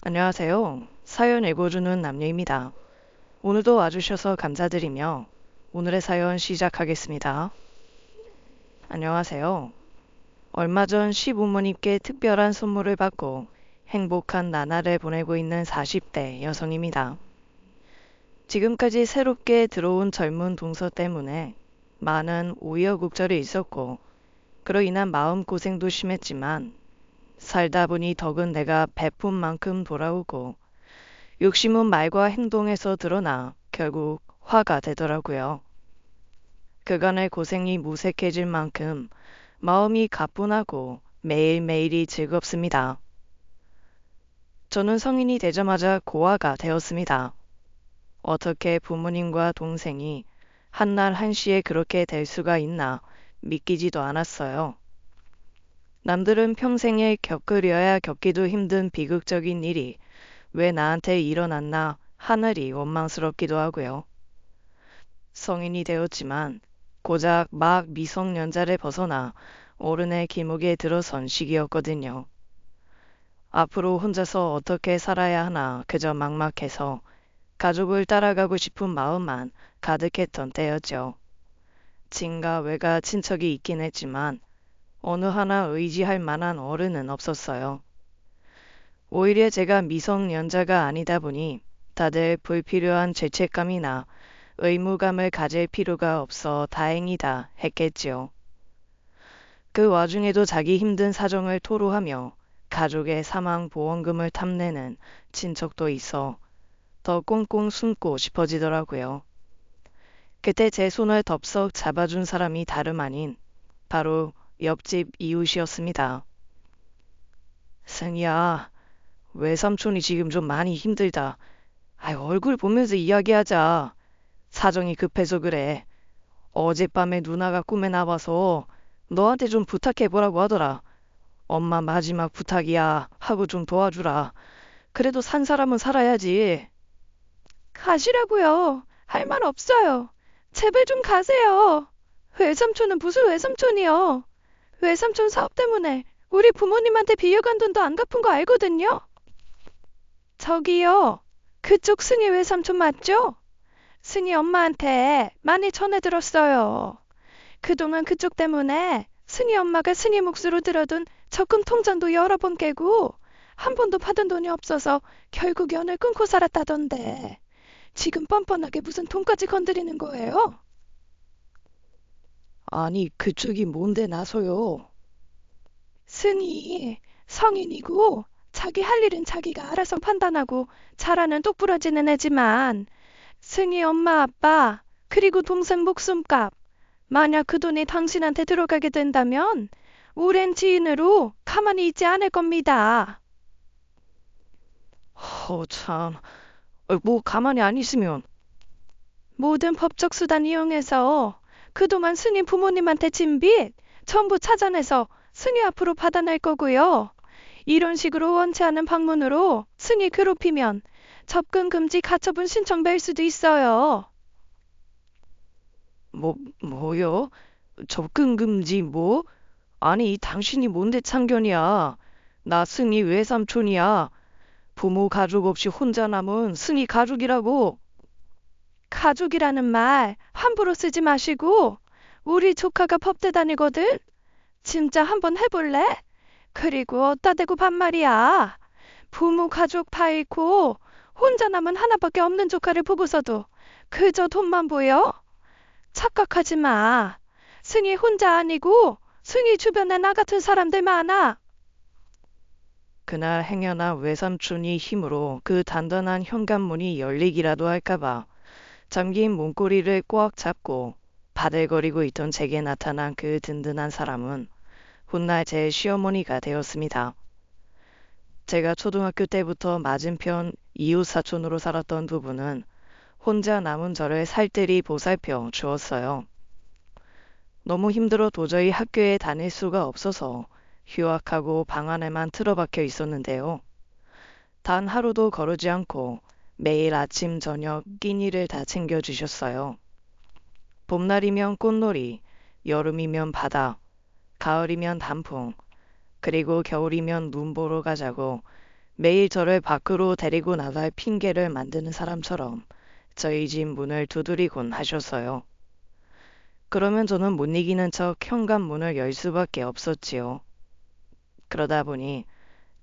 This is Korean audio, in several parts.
안녕하세요. 사연 읽어주는 남녀입니다. 오늘도 와주셔서 감사드리며 오늘의 사연 시작하겠습니다. 안녕하세요. 얼마 전 시부모님께 특별한 선물을 받고 행복한 나날을 보내고 있는 40대 여성입니다. 지금까지 새롭게 들어온 젊은 동서 때문에 많은 우여곡절이 있었고 그로 인한 마음고생도 심했지만 살다 보니 덕은 내가 베푼 만큼 돌아오고 욕심은 말과 행동에서 드러나 결국 화가 되더라고요. 그간의 고생이 무색해질 만큼 마음이 가뿐하고 매일매일이 즐겁습니다. 저는 성인이 되자마자 고아가 되었습니다. 어떻게 부모님과 동생이 한날 한시에 그렇게 될 수가 있나 믿기지도 않았어요. 남들은 평생에 겪으려야 겪기도 힘든 비극적인 일이 왜 나한테 일어났나 하늘이 원망스럽기도 하고요. 성인이 되었지만 고작 막 미성년자를 벗어나 어른의 길목에 들어선 시기였거든요. 앞으로 혼자서 어떻게 살아야 하나 그저 막막해서 가족을 따라가고 싶은 마음만 가득했던 때였죠. 친가 외가 친척이 있긴 했지만 어느 하나 의지할 만한 어른은 없었어요. 오히려 제가 미성년자가 아니다 보니 다들 불필요한 죄책감이나 의무감을 가질 필요가 없어 다행이다 했겠지요. 그 와중에도 자기 힘든 사정을 토로하며 가족의 사망보험금을 탐내는 친척도 있어 더 꽁꽁 숨고 싶어지더라고요. 그때 제 손을 덥석 잡아준 사람이 다름 아닌 바로 옆집 이웃이었습니다. 승희야, 외삼촌이 지금 좀 많이 힘들다. 얼굴 보면서 이야기하자. 사정이 급해서 그래. 어젯밤에 누나가 꿈에 나와서 너한테 좀 부탁해보라고 하더라. 엄마 마지막 부탁이야 하고 좀 도와주라. 그래도 산 사람은 살아야지. 가시라고요. 할 말 없어요. 제발 좀 가세요. 외삼촌은 무슨 외삼촌이요. 외삼촌 사업 때문에 우리 부모님한테 빌려간 돈도 안 갚은 거 알거든요. 저기요. 그쪽 승희 외삼촌 맞죠? 승희 엄마한테 많이 전해들었어요. 그동안 그쪽 때문에 승희 엄마가 승희 몫으로 들어둔 적금 통장도 여러 번 깨고 한 번도 받은 돈이 없어서 결국 연을 끊고 살았다던데. 지금 뻔뻔하게 무슨 돈까지 건드리는 거예요? 아니, 그쪽이 뭔데 나서요. 승희 성인이고 자기 할 일은 자기가 알아서 판단하고 잘하는 똑부러지는 애지만 승희 엄마 아빠 그리고 동생 목숨값 만약 그 돈이 당신한테 들어가게 된다면 오랜 지인으로 가만히 있지 않을 겁니다. 참. 뭐 가만히 안 있으면. 모든 법적 수단 이용해서 그동안 승희 부모님한테 진 빚 전부 찾아내서 승희 앞으로 받아낼 거고요. 이런 식으로 원치 않은 방문으로 승희 괴롭히면 접근 금지 가처분 신청 낼 수도 있어요. 뭐요? 접근 금지 뭐? 아니, 당신이 뭔데 참견이야. 나 승희 외삼촌이야. 부모 가족 없이 혼자 남은 승희 가족이라고. 가족이라는 말 함부로 쓰지 마시고 우리 조카가 법대 다니거든. 진짜 한번 해볼래? 그리고 어따 대고 반말이야. 부모 가족 다 잃고 혼자 남은 하나밖에 없는 조카를 보고서도 그저 돈만 보여? 착각하지 마. 승희 혼자 아니고 승희 주변에 나 같은 사람들 많아. 그날 행여나 외삼촌이 힘으로 그 단단한 현관문이 열리기라도 할까봐 잠긴 문고리를 꽉 잡고 바들거리고 있던 제게 나타난 그 든든한 사람은 훗날 제 시어머니가 되었습니다. 제가 초등학교 때부터 맞은편 이웃 사촌으로 살았던 두 분은 혼자 남은 저를 살뜰히 보살펴 주었어요. 너무 힘들어 도저히 학교에 다닐 수가 없어서 휴학하고 방 안에만 틀어박혀 있었는데요. 단 하루도 거르지 않고 매일 아침 저녁 끼니를 다 챙겨주셨어요. 봄날이면 꽃놀이, 여름이면 바다, 가을이면 단풍, 그리고 겨울이면 눈 보러 가자고 매일 저를 밖으로 데리고 나갈 핑계를 만드는 사람처럼 저희 집 문을 두드리곤 하셨어요. 그러면 저는 못 이기는 척 현관문을 열 수밖에 없었지요. 그러다 보니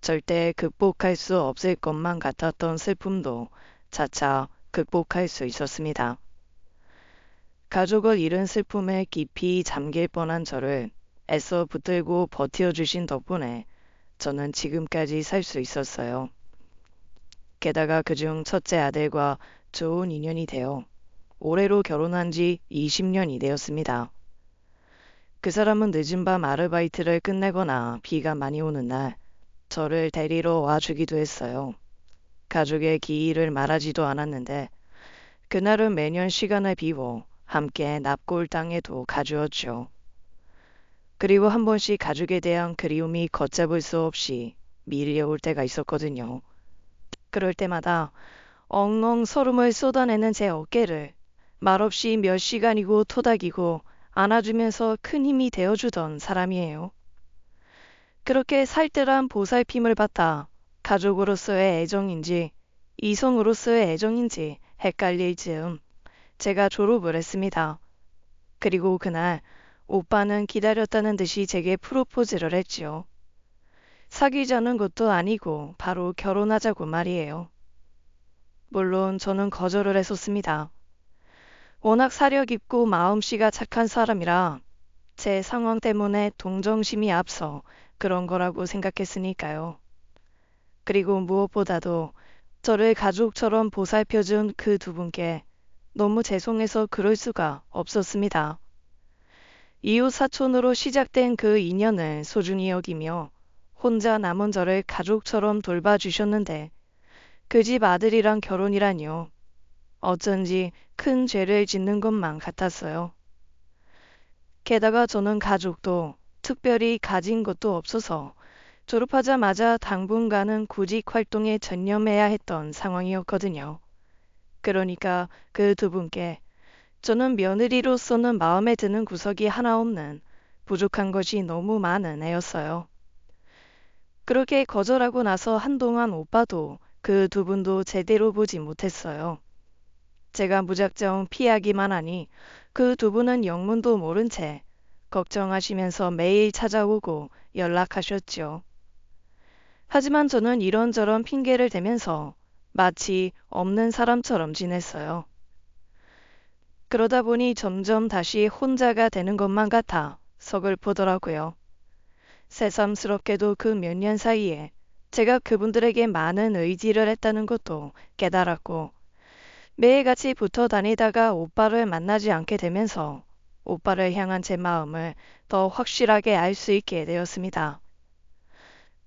절대 극복할 수 없을 것만 같았던 슬픔도 차차 극복할 수 있었습니다. 가족을 잃은 슬픔에 깊이 잠길 뻔한 저를 애써 붙들고 버텨주신 덕분에 저는 지금까지 살 수 있었어요. 게다가 그중 첫째 아들과 좋은 인연이 되어 올해로 결혼한 지 20년이 되었습니다. 그 사람은 늦은 밤 아르바이트를 끝내거나 비가 많이 오는 날 저를 데리러 와주기도 했어요. 가족의 기일을 말하지도 않았는데 그날은 매년 시간을 비워 함께 납골당에도 가주었죠. 그리고 한 번씩 가족에 대한 그리움이 걷잡을 수 없이 밀려올 때가 있었거든요. 그럴 때마다 엉엉 소름을 쏟아내는 제 어깨를 말없이 몇 시간이고 토닥이고 안아주면서 큰 힘이 되어주던 사람이에요. 그렇게 살뜰한 보살핌을 받다 가족으로서의 애정인지 이성으로서의 애정인지 헷갈릴 즈음 제가 졸업을 했습니다. 그리고 그날 오빠는 기다렸다는 듯이 제게 프로포즈를 했지요. 사귀자는 것도 아니고 바로 결혼하자고 말이에요. 물론 저는 거절을 했었습니다. 워낙 사려 깊고 마음씨가 착한 사람이라 제 상황 때문에 동정심이 앞서 그런 거라고 생각했으니까요. 그리고 무엇보다도 저를 가족처럼 보살펴준 그 두 분께 너무 죄송해서 그럴 수가 없었습니다. 이웃 사촌으로 시작된 그 인연을 소중히 여기며 혼자 남은 저를 가족처럼 돌봐주셨는데 그 집 아들이랑 결혼이라뇨. 어쩐지 큰 죄를 짓는 것만 같았어요. 게다가 저는 가족도 특별히 가진 것도 없어서 졸업하자마자 당분간은 구직 활동에 전념해야 했던 상황이었거든요. 그러니까 그 두 분께 저는 며느리로서는 마음에 드는 구석이 하나 없는 부족한 것이 너무 많은 애였어요. 그렇게 거절하고 나서 한동안 오빠도 그 두 분도 제대로 보지 못했어요. 제가 무작정 피하기만 하니 그 두 분은 영문도 모른 채 걱정하시면서 매일 찾아오고 연락하셨죠. 하지만 저는 이런저런 핑계를 대면서 마치 없는 사람처럼 지냈어요. 그러다 보니 점점 다시 혼자가 되는 것만 같아 서글프더라고요. 새삼스럽게도 그 몇 년 사이에 제가 그분들에게 많은 의지를 했다는 것도 깨달았고 매일같이 붙어 다니다가 오빠를 만나지 않게 되면서 오빠를 향한 제 마음을 더 확실하게 알 수 있게 되었습니다.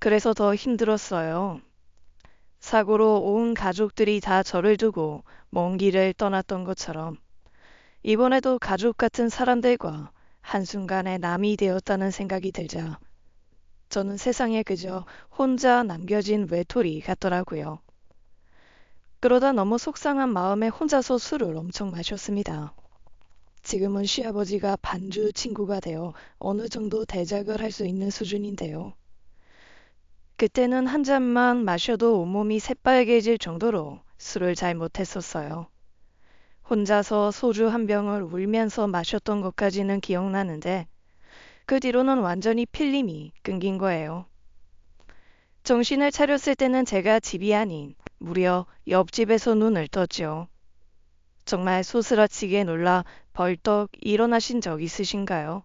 그래서 더 힘들었어요. 사고로 온 가족들이 다 저를 두고 먼 길을 떠났던 것처럼 이번에도 가족 같은 사람들과 한순간에 남이 되었다는 생각이 들자 저는 세상에 그저 혼자 남겨진 외톨이 같더라고요. 그러다 너무 속상한 마음에 혼자서 술을 엄청 마셨습니다. 지금은 시아버지가 반주 친구가 되어 어느 정도 대작을 할 수 있는 수준인데요. 그때는 한 잔만 마셔도 온몸이 새빨개질 정도로 술을 잘 못했었어요. 혼자서 소주 한 병을 울면서 마셨던 것까지는 기억나는데 그 뒤로는 완전히 필름이 끊긴 거예요. 정신을 차렸을 때는 제가 집이 아닌 무려 옆집에서 눈을 떴죠. 정말 소스라치게 놀라 벌떡 일어나신 적 있으신가요?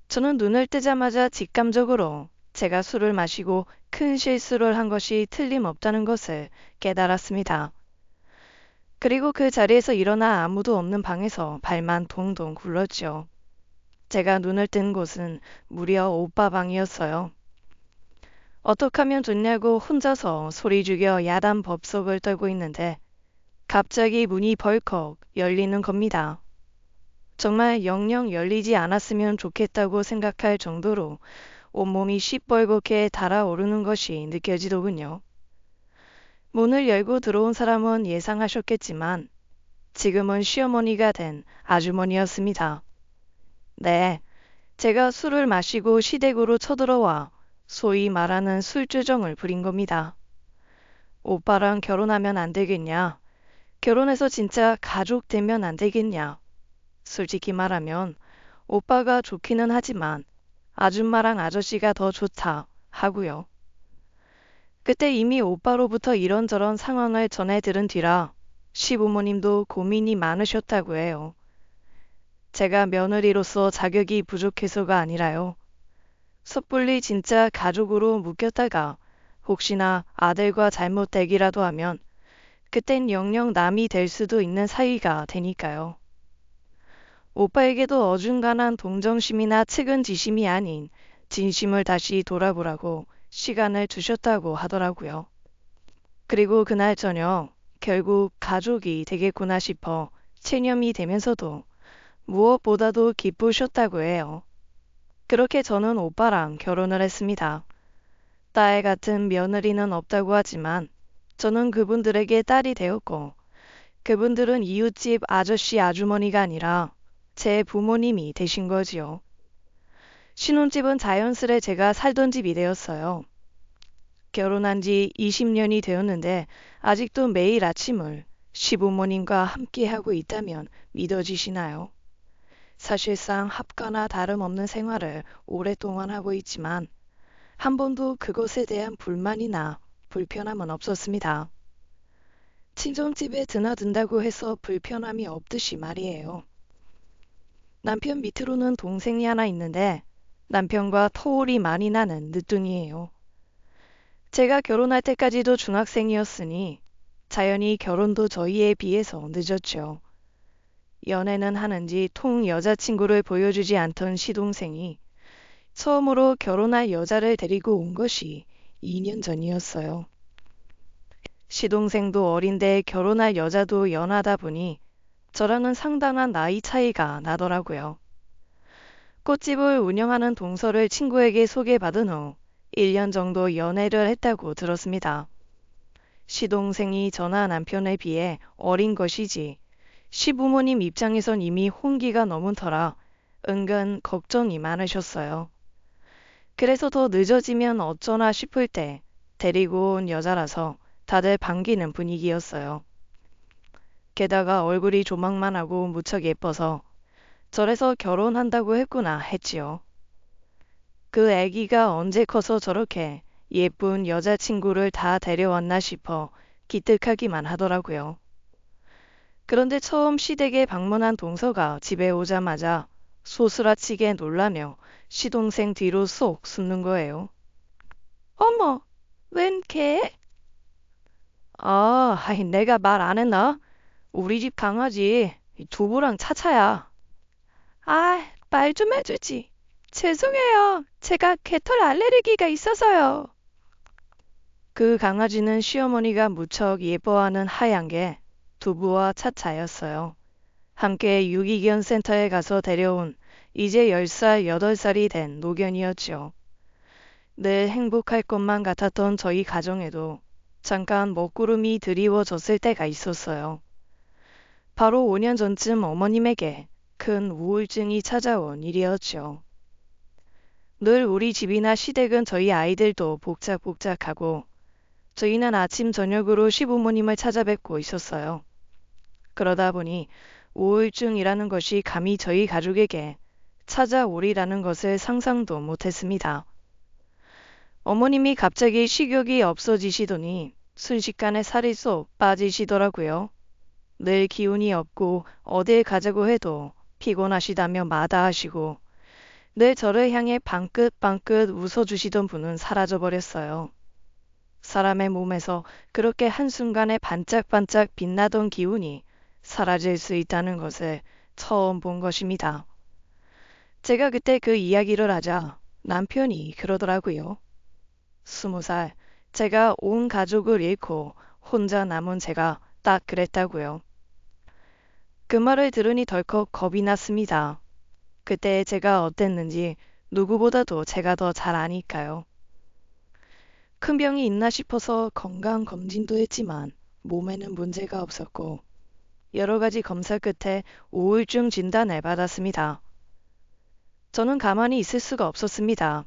저는 눈을 뜨자마자 직감적으로 제가 술을 마시고 큰 실수를 한 것이 틀림없다는 것을 깨달았습니다. 그리고 그 자리에서 일어나 아무도 없는 방에서 발만 동동 굴렀죠. 제가 눈을 뜬 곳은 무려 오빠 방이었어요. 어떻게 하면 좋냐고 혼자서 소리 죽여 야단 법석을 떨고 있는데 갑자기 문이 벌컥 열리는 겁니다. 정말 영영 열리지 않았으면 좋겠다고 생각할 정도로 온몸이 시뻘겋게 달아오르는 것이 느껴지더군요. 문을 열고 들어온 사람은 예상하셨겠지만 지금은 시어머니가 된 아주머니였습니다. 네, 제가 술을 마시고 시댁으로 쳐들어와 소위 말하는 술주정을 부린 겁니다. 오빠랑 결혼하면 안 되겠냐? 결혼해서 진짜 가족 되면 안 되겠냐? 솔직히 말하면 오빠가 좋기는 하지만 아줌마랑 아저씨가 더 좋다 하고요. 그때 이미 오빠로부터 이런저런 상황을 전해 들은 뒤라 시부모님도 고민이 많으셨다고 해요. 제가 며느리로서 자격이 부족해서가 아니라요. 섣불리 진짜 가족으로 묶였다가 혹시나 아들과 잘못되기라도 하면 그땐 영영 남이 될 수도 있는 사이가 되니까요. 오빠에게도 어중간한 동정심이나 측은지심이 아닌 진심을 다시 돌아보라고 시간을 주셨다고 하더라고요. 그리고 그날 저녁 결국 가족이 되겠구나 싶어 체념이 되면서도 무엇보다도 기쁘셨다고 해요. 그렇게 저는 오빠랑 결혼을 했습니다. 딸 같은 며느리는 없다고 하지만 저는 그분들에게 딸이 되었고 그분들은 이웃집 아저씨 아주머니가 아니라 제 부모님이 되신 거지요. 신혼집은 자연스레 제가 살던 집이 되었어요. 결혼한 지 20년이 되었는데 아직도 매일 아침을 시부모님과 함께 하고 있다면 믿어지시나요? 사실상 합가나 다름없는 생활을 오랫동안 하고 있지만 한 번도 그것에 대한 불만이나 불편함은 없었습니다. 친정집에 드나든다고 해서 불편함이 없듯이 말이에요. 남편 밑으로는 동생이 하나 있는데 남편과 터울이 많이 나는 늦둥이에요. 제가 결혼할 때까지도 중학생이었으니 자연히 결혼도 저희에 비해서 늦었죠. 연애는 하는지 통 여자친구를 보여주지 않던 시동생이 처음으로 결혼할 여자를 데리고 온 것이 2년 전이었어요. 시동생도 어린데 결혼할 여자도 연하다 보니 저랑은 상당한 나이 차이가 나더라고요. 꽃집을 운영하는 동서를 친구에게 소개받은 후 1년 정도 연애를 했다고 들었습니다. 시동생이 저나 남편에 비해 어린 것이지 시부모님 입장에선 이미 혼기가 넘은 터라 은근 걱정이 많으셨어요. 그래서 더 늦어지면 어쩌나 싶을 때 데리고 온 여자라서 다들 반기는 분위기였어요. 게다가 얼굴이 조망만하고 무척 예뻐서 저래서 결혼한다고 했구나 했지요. 그 애기가 언제 커서 저렇게 예쁜 여자친구를 다 데려왔나 싶어 기특하기만 하더라고요. 그런데 처음 시댁에 방문한 동서가 집에 오자마자 소스라치게 놀라며 시동생 뒤로 쏙 숨는 거예요. 어머, 웬 개? 내가 말 안 했나? 우리 집 강아지 두부랑 차차야. 말 좀 해주지. 죄송해요. 제가 개털 알레르기가 있어서요. 그 강아지는 시어머니가 무척 예뻐하는 하얀 게 두부와 차차였어요. 함께 유기견 센터에 가서 데려온 이제 10살, 8살이 된 노견이었죠. 늘 행복할 것만 같았던 저희 가정에도 잠깐 먹구름이 드리워졌을 때가 있었어요. 바로 5년 전쯤 어머님에게 큰 우울증이 찾아온 일이었죠. 늘 우리 집이나 시댁은 저희 아이들도 복작복작하고 저희는 아침 저녁으로 시부모님을 찾아뵙고 있었어요. 그러다 보니 우울증이라는 것이 감히 저희 가족에게 찾아오리라는 것을 상상도 못했습니다. 어머님이 갑자기 식욕이 없어지시더니 순식간에 살이 쏙 빠지시더라고요. 늘 기운이 없고 어딜 가자고 해도 피곤하시다며 마다하시고 늘 저를 향해 방긋방긋 웃어주시던 분은 사라져버렸어요. 사람의 몸에서 그렇게 한순간에 반짝반짝 빛나던 기운이 사라질 수 있다는 것을 처음 본 것입니다. 제가 그때 그 이야기를 하자 남편이 그러더라고요. 20살, 제가 온 가족을 잃고 혼자 남은 제가 딱 그랬다고요. 그 말을 들으니 덜컥 겁이 났습니다. 그때 제가 어땠는지 누구보다도 제가 더 잘 아니까요. 큰 병이 있나 싶어서 건강검진도 했지만 몸에는 문제가 없었고 여러 가지 검사 끝에 우울증 진단을 받았습니다. 저는 가만히 있을 수가 없었습니다.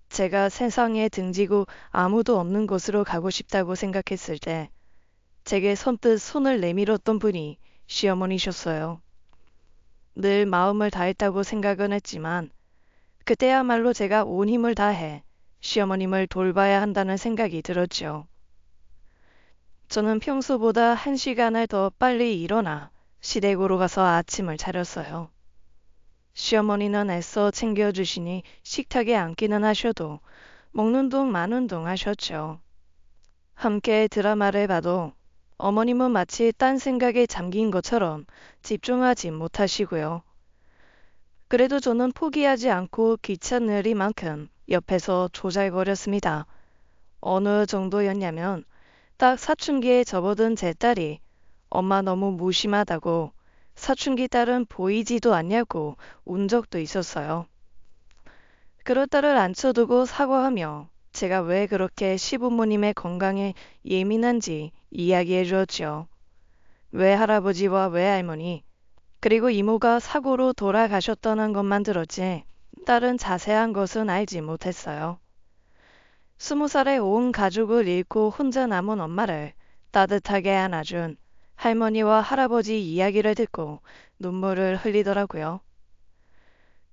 제가 세상에 등지고 아무도 없는 곳으로 가고 싶다고 생각했을 때 제게 선뜻 손을 내밀었던 분이 시어머니셨어요. 늘 마음을 다했다고 생각은 했지만 그때야말로 제가 온 힘을 다해 시어머님을 돌봐야 한다는 생각이 들었죠. 저는 평소보다 1시간을 더 빨리 일어나 시댁으로 가서 아침을 차렸어요. 시어머니는 애써 챙겨주시니 식탁에 앉기는 하셔도 먹는 둥 마는 둥 하셨죠. 함께 드라마를 봐도 어머님은 마치 딴 생각에 잠긴 것처럼 집중하지 못하시고요. 그래도 저는 포기하지 않고 귀찮으리만큼 옆에서 조잘거렸습니다. 어느 정도였냐면 딱 사춘기에 접어든 제 딸이 엄마 너무 무심하다고 사춘기 딸은 보이지도 않냐고 운 적도 있었어요. 그럴 딸을 앉혀두고 사과하며 제가 왜 그렇게 시부모님의 건강에 예민한지 이야기해 주었죠. 외할아버지와 외할머니 그리고 이모가 사고로 돌아가셨다는 것만 들었지 딸은 자세한 것은 알지 못했어요. 20살에 온 가족을 잃고 혼자 남은 엄마를 따뜻하게 안아준 할머니와 할아버지 이야기를 듣고 눈물을 흘리더라고요.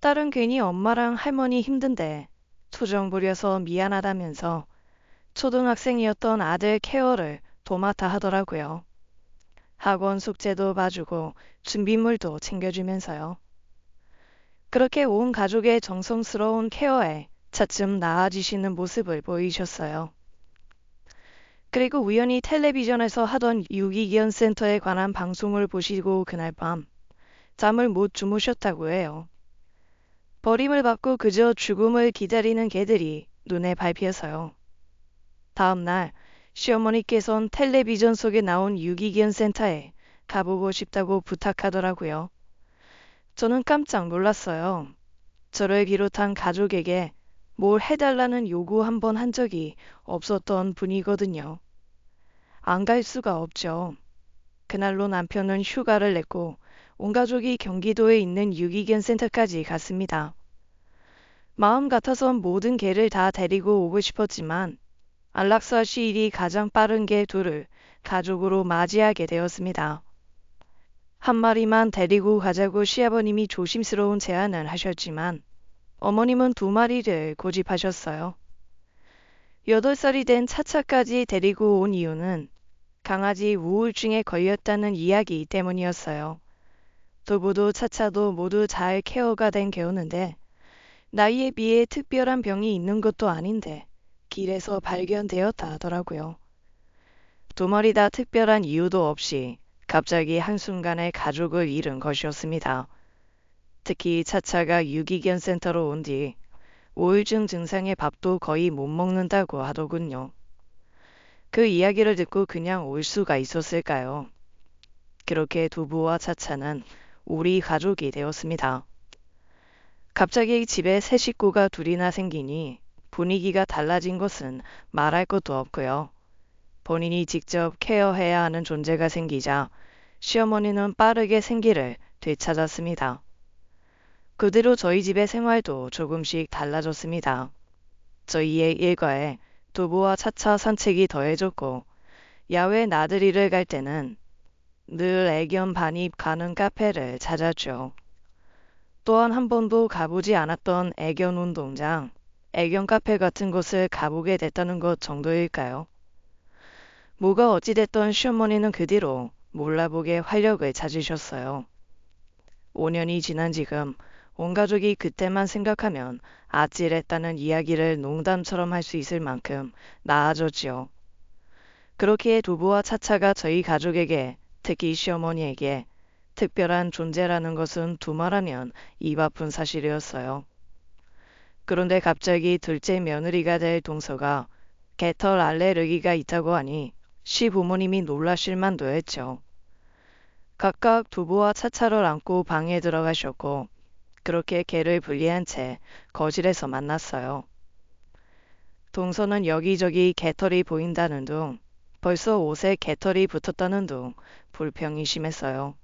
딸은 괜히 엄마랑 할머니 힘든데 투정 부려서 미안하다면서 초등학생이었던 아들 케어를 도맡아 하더라고요. 학원 숙제도 봐주고 준비물도 챙겨주면서요. 그렇게 온 가족의 정성스러운 케어에 차츰 나아지시는 모습을 보이셨어요. 그리고 우연히 텔레비전에서 하던 유기견 센터에 관한 방송을 보시고 그날 밤 잠을 못 주무셨다고 해요. 버림을 받고 그저 죽음을 기다리는 개들이 눈에 밟혀서요. 다음 날 시어머니께선 텔레비전 속에 나온 유기견 센터에 가보고 싶다고 부탁하더라고요. 저는 깜짝 놀랐어요. 저를 비롯한 가족에게 뭘 해달라는 요구 한 번 한 적이 없었던 분이거든요. 안 갈 수가 없죠. 그날로 남편은 휴가를 냈고 온 가족이 경기도에 있는 유기견 센터까지 갔습니다. 마음 같아선 모든 개를 다 데리고 오고 싶었지만 안락사 시일이 가장 빠른 개 둘을 가족으로 맞이하게 되었습니다. 한 마리만 데리고 가자고 시아버님이 조심스러운 제안을 하셨지만 어머님은 2마리를 고집하셨어요. 8살이 된 차차까지 데리고 온 이유는 강아지 우울증에 걸렸다는 이야기 때문이었어요. 두부도 차차도 모두 잘 케어가 된 개였는데 나이에 비해 특별한 병이 있는 것도 아닌데 길에서 발견되었다 하더라고요. 2마리 다 특별한 이유도 없이 갑자기 한순간에 가족을 잃은 것이었습니다. 특히 차차가 유기견 센터로 온 뒤 우울증 증상의 밥도 거의 못 먹는다고 하더군요. 그 이야기를 듣고 그냥 올 수가 있었을까요? 그렇게 두부와 차차는 우리 가족이 되었습니다. 갑자기 집에 새 식구가 둘이나 생기니 분위기가 달라진 것은 말할 것도 없고요. 본인이 직접 케어해야 하는 존재가 생기자 시어머니는 빠르게 생기를 되찾았습니다. 그대로 저희 집의 생활도 조금씩 달라졌습니다. 저희의 일과에 두부와 차차 산책이 더해졌고 야외 나들이를 갈 때는 늘 애견 반입 가는 카페를 찾았죠. 또한 한 번도 가보지 않았던 애견 운동장, 애견 카페 같은 곳을 가보게 됐다는 것 정도일까요? 뭐가 어찌됐던 시어머니는 그 뒤로 몰라보게 활력을 찾으셨어요. 5년이 지난 지금 온 가족이 그때만 생각하면 아찔했다는 이야기를 농담처럼 할 수 있을 만큼 나아졌지요. 그렇기에 두부와 차차가 저희 가족에게, 특히 시어머니에게 특별한 존재라는 것은 두말하면 입 아픈 사실이었어요. 그런데 갑자기 둘째 며느리가 될 동서가 개털 알레르기가 있다고 하니 시부모님이 놀라실 만도 했죠. 각각 두부와 차차를 안고 방에 들어가셨고 그렇게 개를 분리한 채 거실에서 만났어요. 동서는 여기저기 개털이 보인다는 둥, 벌써 옷에 개털이 붙었다는 둥 불평이 심했어요.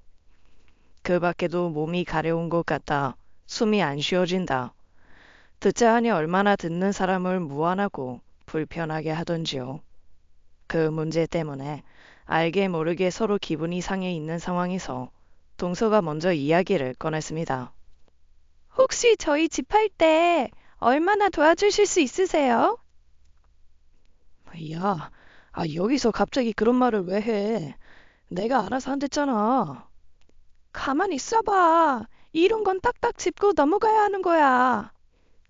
그 밖에도 몸이 가려운 것 같다, 숨이 안 쉬어진다, 듣자 하니 얼마나 듣는 사람을 무안하고 불편하게 하던지요. 그 문제 때문에 알게 모르게 서로 기분이 상해 있는 상황에서 동서가 먼저 이야기를 꺼냈습니다. 혹시 저희 집 할 때 얼마나 도와주실 수 있으세요? 야, 여기서 갑자기 그런 말을 왜 해? 내가 알아서 한댔잖아. 가만히 있어봐. 이런 건 딱딱 짚고 넘어가야 하는 거야.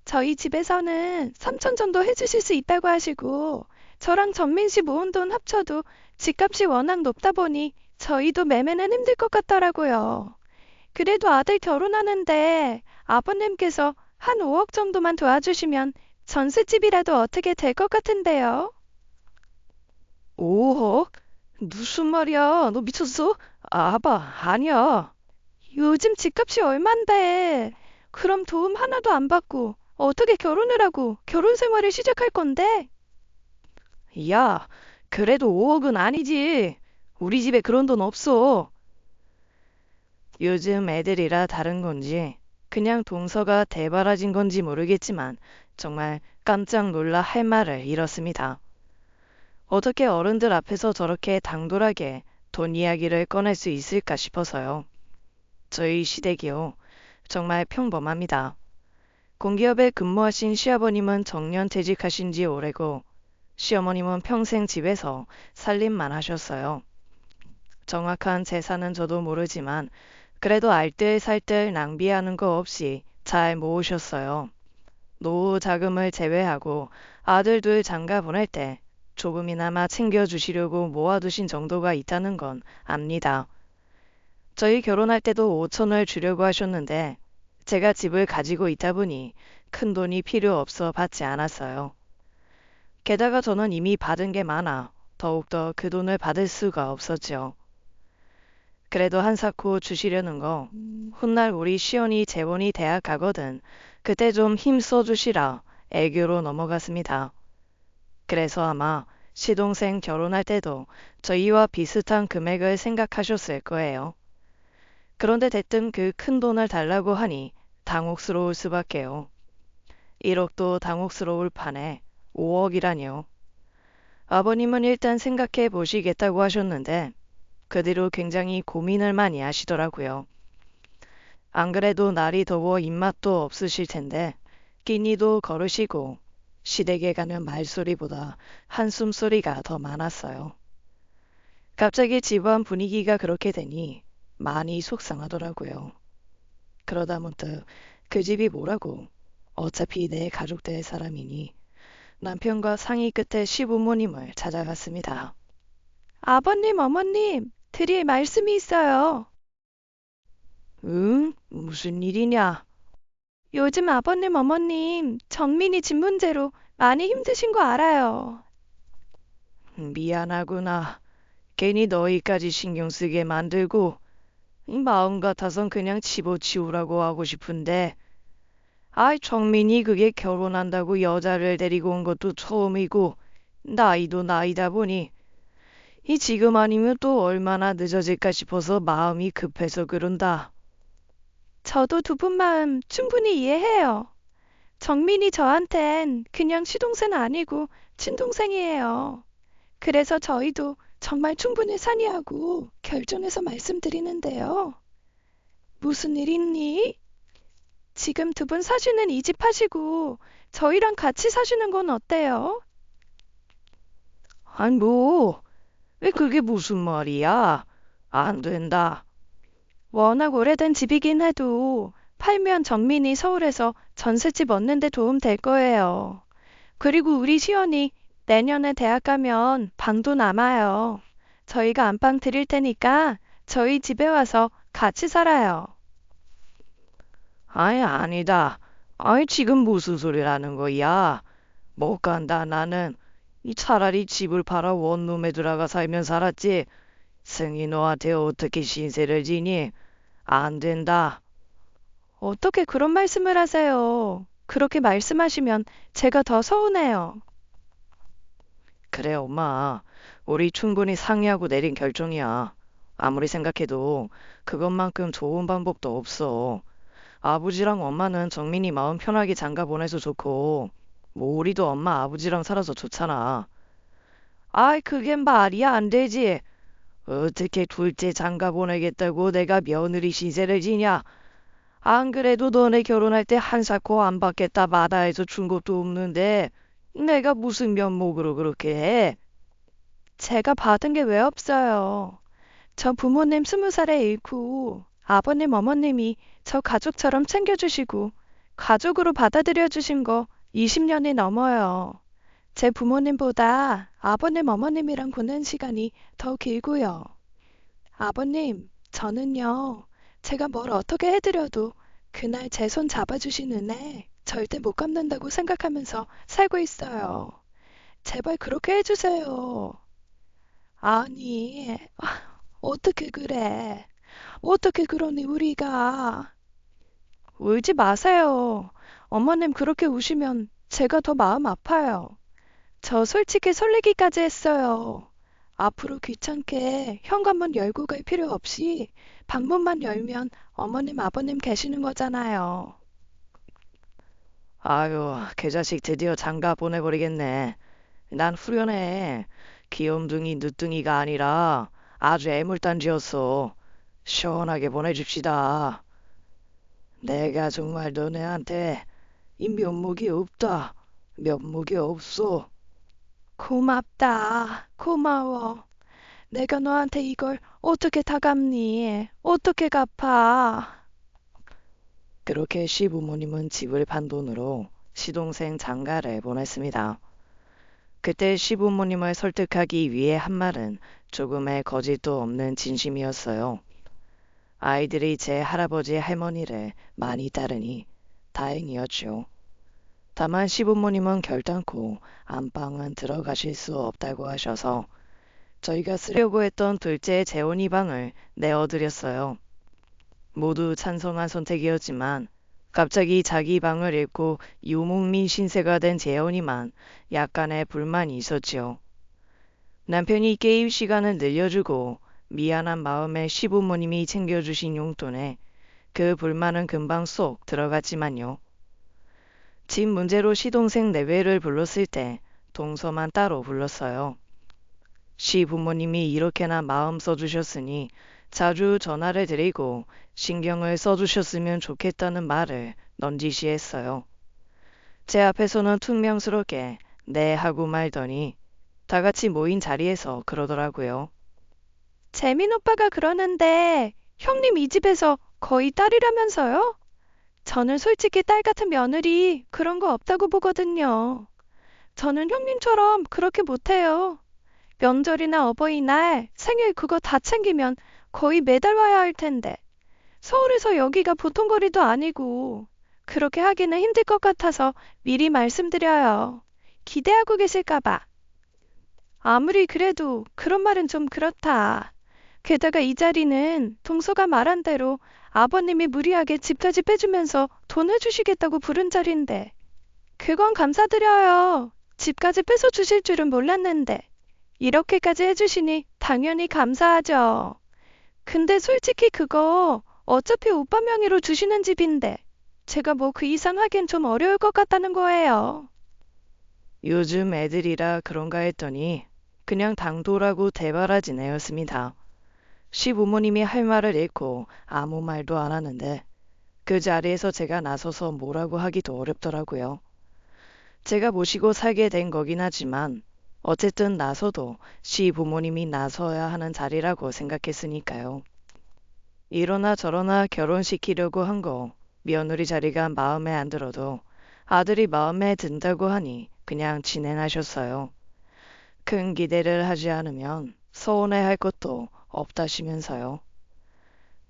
저희 집에서는 3천 정도 해주실 수 있다고 하시고, 저랑 전민 씨 모은 돈 합쳐도 집값이 워낙 높다 보니 저희도 매매는 힘들 것 같더라고요. 그래도 아들 결혼하는데 아버님께서 한 5억 정도만 도와주시면 전셋집이라도 어떻게 될 것 같은데요. 5억? 무슨 말이야? 너 미쳤어? 아봐, 아니야. 요즘 집값이 얼만데. 그럼 도움 하나도 안 받고 어떻게 결혼을 하고 결혼 생활을 시작할 건데? 야, 그래도 5억은 아니지. 우리 집에 그런 돈 없어. 요즘 애들이라 다른 건지, 그냥 동서가 대바라진 건지 모르겠지만, 정말 깜짝 놀라 할 말을 잃었습니다. 어떻게 어른들 앞에서 저렇게 당돌하게 돈 이야기를 꺼낼 수 있을까 싶어서요. 저희 시댁이요. 정말 평범합니다. 공기업에 근무하신 시아버님은 정년 퇴직하신 지 오래고, 시어머님은 평생 집에서 살림만 하셨어요. 정확한 재산은 저도 모르지만 그래도 알뜰살뜰 낭비하는 거 없이 잘 모으셨어요. 노후 자금을 제외하고 아들 둘 장가 보낼 때 조금이나마 챙겨주시려고 모아두신 정도가 있다는 건 압니다. 저희 결혼할 때도 5천을 주려고 하셨는데 제가 집을 가지고 있다 보니 큰 돈이 필요 없어 받지 않았어요. 게다가 저는 이미 받은 게 많아 더욱더 그 돈을 받을 수가 없었죠. 그래도 한사코 주시려는 거 훗날 우리 시연이 재원이 대학 가거든 그때 좀 힘써 주시라 애교로 넘어갔습니다. 그래서 아마 시동생 결혼할 때도 저희와 비슷한 금액을 생각하셨을 거예요. 그런데 대뜸 그 큰 돈을 달라고 하니 당혹스러울 수밖에요. 1억도 당혹스러울 판에 5억이라뇨. 아버님은 일단 생각해 보시겠다고 하셨는데 그 뒤로 굉장히 고민을 많이 하시더라고요. 안 그래도 날이 더워 입맛도 없으실 텐데 끼니도 걸으시고 시댁에 가면 말소리보다 한숨 소리가 더 많았어요. 갑자기 집안 분위기가 그렇게 되니 많이 속상하더라고요. 그러다 문득 그 집이 뭐라고 어차피 내 가족 될 사람이니 남편과 상의 끝에 시부모님을 찾아갔습니다. 아버님, 어머님, 드릴 말씀이 있어요. 응? 무슨 일이냐? 요즘 아버님, 어머님, 정민이 집 문제로 많이 힘드신 거 알아요. 미안하구나. 괜히 너희까지 신경 쓰게 만들고 이 마음 같아선 그냥 집어치우라고 하고 싶은데 아이 정민이 그게 결혼한다고 여자를 데리고 온 것도 처음이고 나이도 나이다 보니 이 지금 아니면 또 얼마나 늦어질까 싶어서 마음이 급해서 그런다. 저도 두 분 마음 충분히 이해해요. 정민이 저한텐 그냥 시동생 아니고 친동생이에요. 그래서 저희도 정말 충분히 산의하고 결정해서 말씀드리는데요. 무슨 일 있니? 지금 두 분 사시는 이 집 하시고 저희랑 같이 사시는 건 어때요? 아니 뭐, 왜 그게 무슨 말이야? 안 된다. 워낙 오래된 집이긴 해도 팔면 정민이 서울에서 전셋집 얻는 데 도움 될 거예요. 그리고 우리 시연이 내년에 대학 가면 방도 남아요. 저희가 안방 드릴 테니까 저희 집에 와서 같이 살아요. 아이 아니다. 아이 지금 무슨 소리라는 거야? 못 간다 나는. 이 차라리 집을 팔아 원룸에 들어가 살면 살았지. 승희 너한테 어떻게 신세를 지니? 안 된다. 어떻게 그런 말씀을 하세요? 그렇게 말씀하시면 제가 더 서운해요. 그래 엄마. 우리 충분히 상의하고 내린 결정이야. 아무리 생각해도 그것만큼 좋은 방법도 없어. 아버지랑 엄마는 정민이 마음 편하게 장가 보내서 좋고, 뭐 우리도 엄마 아버지랑 살아서 좋잖아. 아이, 그게 말이 안 되지. 어떻게 둘째 장가 보내겠다고 내가 며느리 신세를 지냐? 안 그래도 너네 결혼할 때 한사코 안 받겠다 마다해서 준 것도 없는데 내가 무슨 면목으로 그렇게 해? 제가 받은 게 왜 없어요. 저 부모님 20살에 잃고 아버님 어머님이 저 가족처럼 챙겨주시고 가족으로 받아들여 주신 거 20년이 넘어요. 제 부모님보다 아버님 어머님이랑 보낸 시간이 더 길고요. 아버님, 저는요, 제가 뭘 어떻게 해드려도 그날 제 손 잡아주신 은혜 절대 못 갚는다고 생각하면서 살고 있어요. 제발 그렇게 해주세요. 아니, 어떻게 그래? 어떻게 그러니 우리가? 울지 마세요. 어머님 그렇게 우시면 제가 더 마음 아파요. 저 솔직히 설레기까지 했어요. 앞으로 귀찮게 현관문 열고 갈 필요 없이 방문만 열면 어머님 아버님 계시는 거잖아요. 아유, 개자식 드디어 장가 보내버리겠네. 난 후련해. 귀염둥이 늦둥이가 아니라 아주 애물단지였어. 시원하게 보내줍시다. 내가 정말 너네한테 이 면목이 없다. 면목이 없어. 고맙다. 고마워. 내가 너한테 이걸 어떻게 다 갚니? 어떻게 갚아? 그렇게 시부모님은 집을 판 돈으로 시동생 장가를 보냈습니다. 그때 시부모님을 설득하기 위해 한 말은 조금의 거짓도 없는 진심이었어요. 아이들이 제 할아버지 할머니를 많이 따르니 다행이었죠. 다만 시부모님은 결단코 안방은 들어가실 수 없다고 하셔서 저희가 쓰려고 했던 둘째 재혼이 방을 내어드렸어요. 모두 찬성한 선택이었지만 갑자기 자기 방을 잃고 유목민 신세가 된 재혼이만 약간의 불만이 있었지요. 남편이 게임 시간을 늘려주고 미안한 마음에 시부모님이 챙겨주신 용돈에 그 불만은 금방 쏙 들어갔지만요. 집 문제로 시동생 내외를 불렀을 때 동서만 따로 불렀어요. 시부모님이 이렇게나 마음 써주셨으니 자주 전화를 드리고 신경을 써주셨으면 좋겠다는 말을 넌지시했어요. 제 앞에서는 퉁명스럽게 네 하고 말더니 다 같이 모인 자리에서 그러더라고요. 재민 오빠가 그러는데 형님 이 집에서 거의 딸이라면서요? 저는 솔직히 딸 같은 며느리 그런 거 없다고 보거든요. 저는 형님처럼 그렇게 못해요. 명절이나 어버이날, 생일 그거 다 챙기면 거의 매달 와야 할 텐데. 서울에서 여기가 보통 거리도 아니고 그렇게 하기는 힘들 것 같아서 미리 말씀드려요. 기대하고 계실까 봐. 아무리 그래도 그런 말은 좀 그렇다. 게다가 이 자리는 동서가 말한 대로 아버님이 무리하게 집까지 빼주면서 돈 해주시겠다고 부른 자리인데. 그건 감사드려요. 집까지 빼서 주실 줄은 몰랐는데. 이렇게까지 해주시니 당연히 감사하죠. 근데 솔직히 그거 어차피 오빠 명의로 주시는 집인데 제가 뭐 그 이상 하긴 좀 어려울 것 같다는 거예요. 요즘 애들이라 그런가 했더니 그냥 당돌하고 대바라진 애였습니다. 시부모님이 할 말을 잃고 아무 말도 안 하는데 그 자리에서 제가 나서서 뭐라고 하기도 어렵더라고요. 제가 모시고 살게 된 거긴 하지만 어쨌든 나서도 시부모님이 나서야 하는 자리라고 생각했으니까요. 이러나 저러나 결혼시키려고 한 거 며느리 자리가 마음에 안 들어도 아들이 마음에 든다고 하니 그냥 진행하셨어요. 큰 기대를 하지 않으면 서운해할 것도 없다시면서요.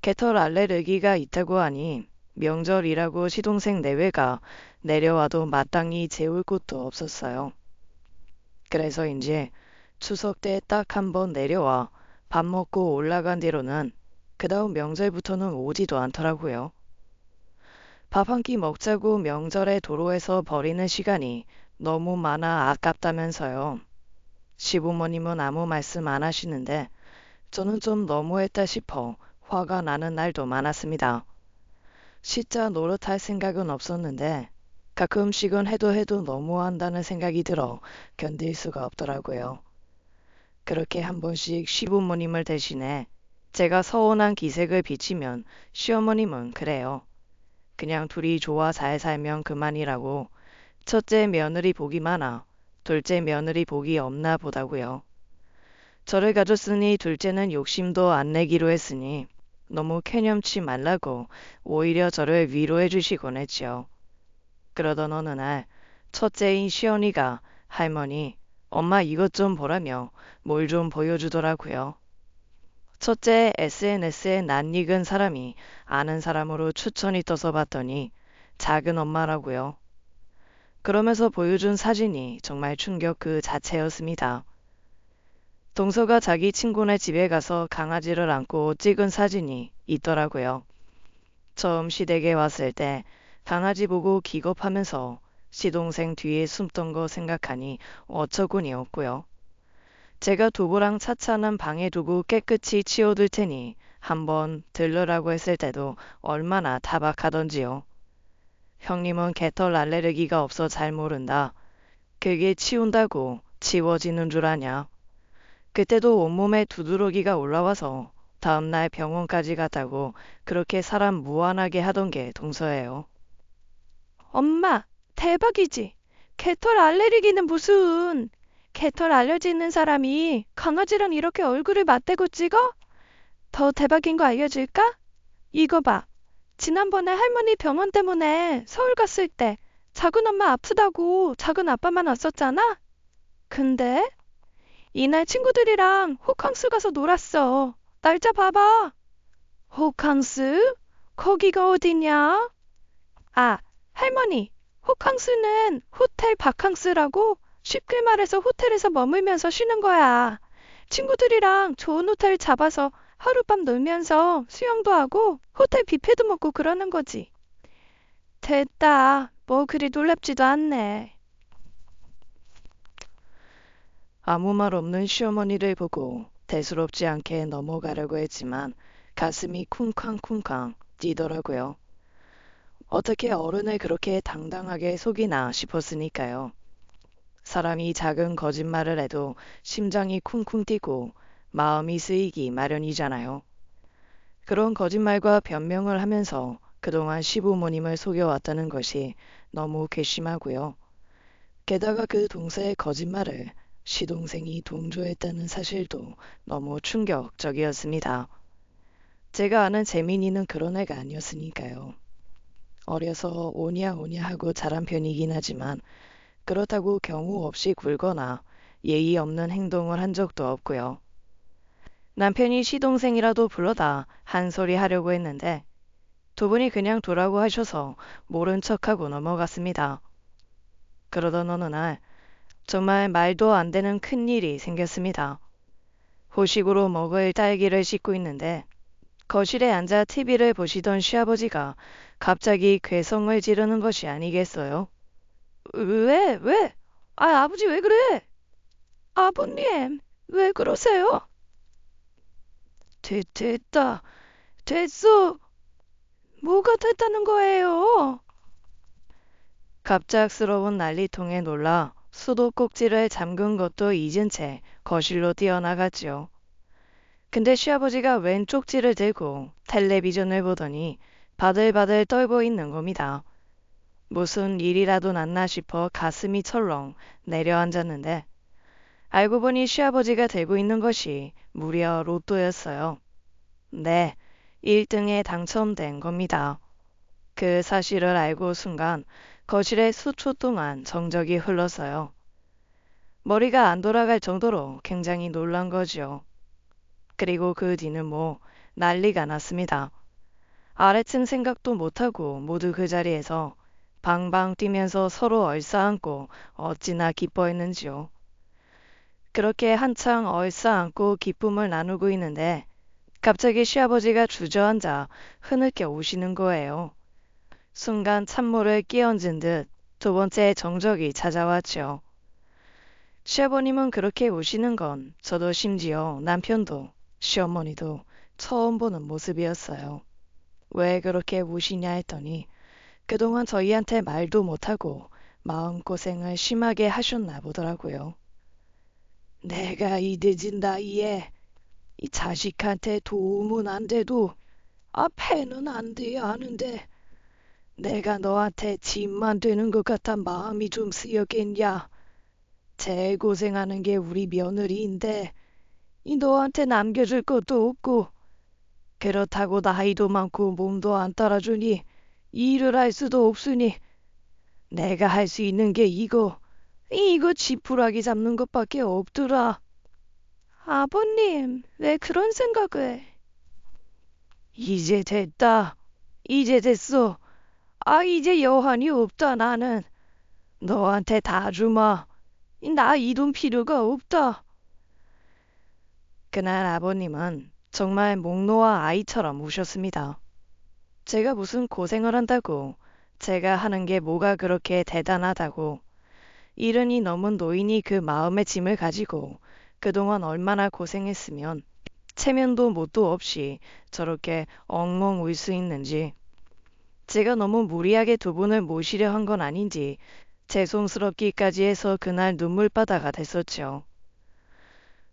개털 알레르기가 있다고 하니 명절이라고 시동생 내외가 내려와도 마땅히 재울 곳도 없었어요. 그래서인지 추석 때 딱 한 번 내려와 밥 먹고 올라간 뒤로는 그다음 명절부터는 오지도 않더라고요. 밥 한 끼 먹자고 명절에 도로에서 버리는 시간이 너무 많아 아깝다면서요. 시부모님은 아무 말씀 안 하시는데 저는 좀 너무했다 싶어 화가 나는 날도 많았습니다. 진짜 노릇할 생각은 없었는데 가끔씩은 해도 너무한다는 생각이 들어 견딜 수가 없더라고요. 그렇게 한 번씩 시부모님을 대신해 제가 서운한 기색을 비치면 시어머님은 그래요. 그냥 둘이 좋아 잘 살면 그만이라고. 첫째 며느리 복이 많아 둘째 며느리 복이 없나 보다고요. 저를 가졌으니 둘째는 욕심도 안 내기로 했으니 너무 캐념치 말라고 오히려 저를 위로해 주시곤 했지요. 그러던 어느 날 첫째인 시연이가 할머니, 엄마 이것 좀 보라며 뭘 좀 보여주더라고요. 첫째 SNS에 낯익은 사람이 아는 사람으로 추천이 떠서 봤더니 작은 엄마라고요. 그러면서 보여준 사진이 정말 충격 그 자체였습니다. 동서가 자기 친구네 집에 가서 강아지를 안고 찍은 사진이 있더라고요. 처음 시댁에 왔을 때 강아지 보고 기겁하면서 시동생 뒤에 숨던 거 생각하니 어처구니 없고요. 제가 두부랑 차차는 방에 두고 깨끗이 치워둘 테니 한번 들르라고 했을 때도 얼마나 타박하던지요. 형님은 개털 알레르기가 없어 잘 모른다. 그게 치운다고 치워지는 줄 아냐. 그때도 온몸에 두드러기가 올라와서 다음날 병원까지 갔다고 그렇게 사람 무안하게 하던 게 동서예요. 엄마, 대박이지. 개털 알레르기는 무슨. 개털 알레르기 있는 사람이 강아지랑 이렇게 얼굴을 맞대고 찍어? 더 대박인 거 알려줄까? 이거 봐. 지난번에 할머니 병원 때문에 서울 갔을 때 작은 엄마 아프다고 작은 아빠만 왔었잖아? 근데 이날 친구들이랑 호캉스 가서 놀았어. 날짜 봐봐. 호캉스? 거기가 어디냐? 아, 할머니. 호캉스는 호텔 바캉스라고 쉽게 말해서 호텔에서 머물면서 쉬는 거야. 친구들이랑 좋은 호텔 잡아서 하룻밤 놀면서 수영도 하고 호텔 뷔페도 먹고 그러는 거지. 됐다. 뭐 그리 놀랍지도 않네. 아무 말 없는 시어머니를 보고 대수롭지 않게 넘어가려고 했지만 가슴이 쿵쾅쿵쾅 뛰더라고요. 어떻게 어른을 그렇게 당당하게 속이나 싶었으니까요. 사람이 작은 거짓말을 해도 심장이 쿵쿵 뛰고 마음이 쓰이기 마련이잖아요. 그런 거짓말과 변명을 하면서 그동안 시부모님을 속여왔다는 것이 너무 괘씸하고요. 게다가 그 동서의 거짓말을 시동생이 동조했다는 사실도 너무 충격적이었습니다. 제가 아는 재민이는 그런 애가 아니었으니까요. 어려서 오냐 오냐 하고 자란 편이긴 하지만 그렇다고 경우 없이 굴거나 예의 없는 행동을 한 적도 없고요. 남편이 시동생이라도 불러다 한 소리 하려고 했는데 두 분이 그냥 두라고 하셔서 모른 척하고 넘어갔습니다. 그러던 어느 날 정말 말도 안 되는 큰일이 생겼습니다. 후식으로 먹을 딸기를 씻고 있는데 거실에 앉아 TV를 보시던 시아버지가 갑자기 괴성을 지르는 것이 아니겠어요? 왜? 아, 아버지 왜 그래? 아버님, 왜 그러세요? 됐다. 됐어. 뭐가 됐다는 거예요? 갑작스러운 난리통에 놀라 수도꼭지를 잠근 것도 잊은 채 거실로 뛰어나갔지요. 근데 시아버지가 왼 쪽지를 들고 텔레비전을 보더니 바들바들 떨고 있는 겁니다. 무슨 일이라도 났나 싶어 가슴이 철렁 내려앉았는데 알고 보니 시아버지가 들고 있는 것이 무려 로또였어요. 네, 1등에 당첨된 겁니다. 그 사실을 알고 순간 거실에 수초 동안 정적이 흘렀어요. 머리가 안 돌아갈 정도로 굉장히 놀란 거지요. 그리고 그 뒤는 뭐 난리가 났습니다. 아래층 생각도 못하고 모두 그 자리에서 방방 뛰면서 서로 얼싸안고 어찌나 기뻐했는지요. 그렇게 한창 얼싸안고 기쁨을 나누고 있는데 갑자기 시아버지가 주저앉아 흐느껴 우시는 거예요. 순간 찬물을 끼얹은 듯 두 번째 정적이 찾아왔죠. 시아버님은 그렇게 우시는 건 저도 심지어 남편도 시어머니도 처음 보는 모습이었어요. 왜 그렇게 우시냐 했더니 그동안 저희한테 말도 못하고 마음고생을 심하게 하셨나 보더라고요. 내가 이 늦은 나이에 이 자식한테 도움은 안 돼도 패는 안 돼야 하는데 내가 너한테 짐만 되는 것 같아 마음이 좀 쓰였겠냐. 제일 고생하는 게 우리 며느리인데 이 너한테 남겨줄 것도 없고 그렇다고 나이도 많고 몸도 안 따라주니 일을 할 수도 없으니 내가 할 수 있는 게 이거 지푸라기 잡는 것밖에 없더라. 아버님, 왜 그런 생각을? 이제 됐다. 이제 됐어. 이제 여한이 없다 나는. 너한테 다 주마. 나 이 돈 필요가 없다. 그날 아버님은 정말 목 놓아 아이처럼 우셨습니다. 제가 무슨 고생을 한다고, 제가 하는 게 뭐가 그렇게 대단하다고, 이른이 넘은 노인이 그 마음의 짐을 가지고 그동안 얼마나 고생했으면 체면도 뭣도 없이 저렇게 엉엉 울 수 있는지, 제가 너무 무리하게 두 분을 모시려 한 건 아닌지 죄송스럽기까지 해서 그날 눈물바다가 됐었죠.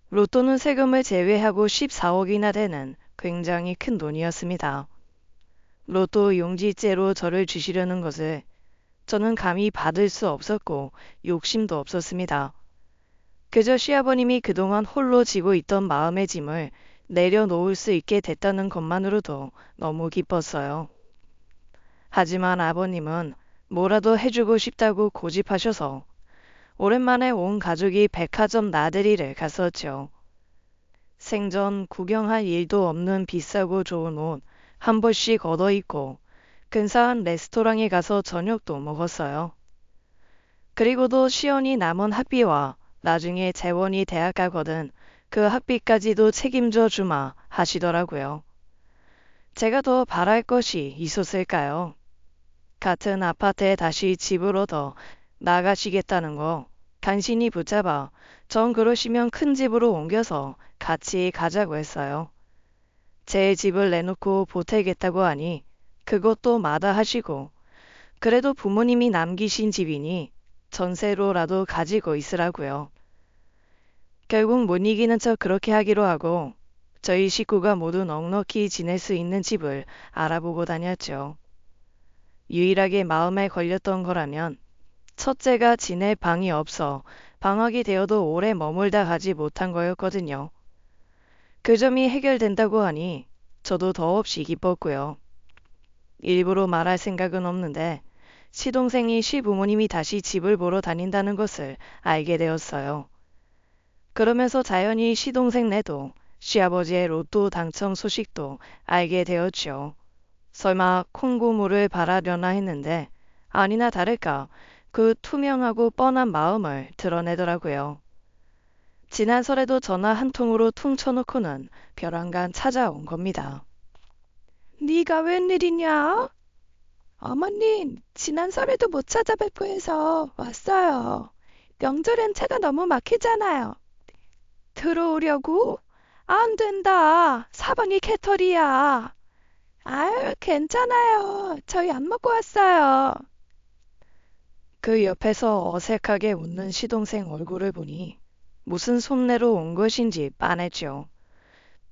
로또는 세금을 제외하고 14억이나 되는 굉장히 큰 돈이었습니다. 로또 용지째로 저를 주시려는 것을 저는 감히 받을 수 없었고 욕심도 없었습니다. 그저 시아버님이 그동안 홀로 지고 있던 마음의 짐을 내려놓을 수 있게 됐다는 것만으로도 너무 기뻤어요. 하지만 아버님은 뭐라도 해주고 싶다고 고집하셔서 오랜만에 온 가족이 백화점 나들이를 갔었죠. 생전 구경할 일도 없는 비싸고 좋은 옷 한 벌씩 얻어 입고 근사한 레스토랑에 가서 저녁도 먹었어요. 그리고도 시연이 남은 학비와 나중에 재원이 대학 가거든 그 학비까지도 책임져 주마 하시더라고요. 제가 더 바랄 것이 있었을까요? 같은 아파트에 다시 집을 얻어 나가시겠다는 거 간신히 붙잡아 전 그러시면 큰 집으로 옮겨서 같이 가자고 했어요. 제 집을 내놓고 보태겠다고 하니 그것도 마다하시고 그래도 부모님이 남기신 집이니 전세로라도 가지고 있으라고요. 결국 못 이기는 척 그렇게 하기로 하고 저희 식구가 모두 넉넉히 지낼 수 있는 집을 알아보고 다녔죠. 유일하게 마음에 걸렸던 거라면 첫째가 지낼 방이 없어 방학이 되어도 오래 머물다 가지 못한 거였거든요. 그 점이 해결된다고 하니 저도 더없이 기뻤고요. 일부러 말할 생각은 없는데 시동생이 시부모님이 다시 집을 보러 다닌다는 것을 알게 되었어요. 그러면서 자연히 시동생네도 시아버지의 로또 당첨 소식도 알게 되었죠. 설마 콩고물을 바라려나 했는데 아니나 다를까 그 투명하고 뻔한 마음을 드러내더라고요. 지난 설에도 전화 한 통으로 퉁 쳐놓고는 벼랑간 찾아온 겁니다. 네가 웬일이냐? 어머님, 지난 설에도 못 찾아뵙고 해서 왔어요. 명절엔 차가 너무 막히잖아요. 들어오려고? 안 된다. 사방이 개털이야. 아유, 괜찮아요. 저희 안 먹고 왔어요. 그 옆에서 어색하게 웃는 시동생 얼굴을 보니 무슨 속내로 온 것인지 빤했죠.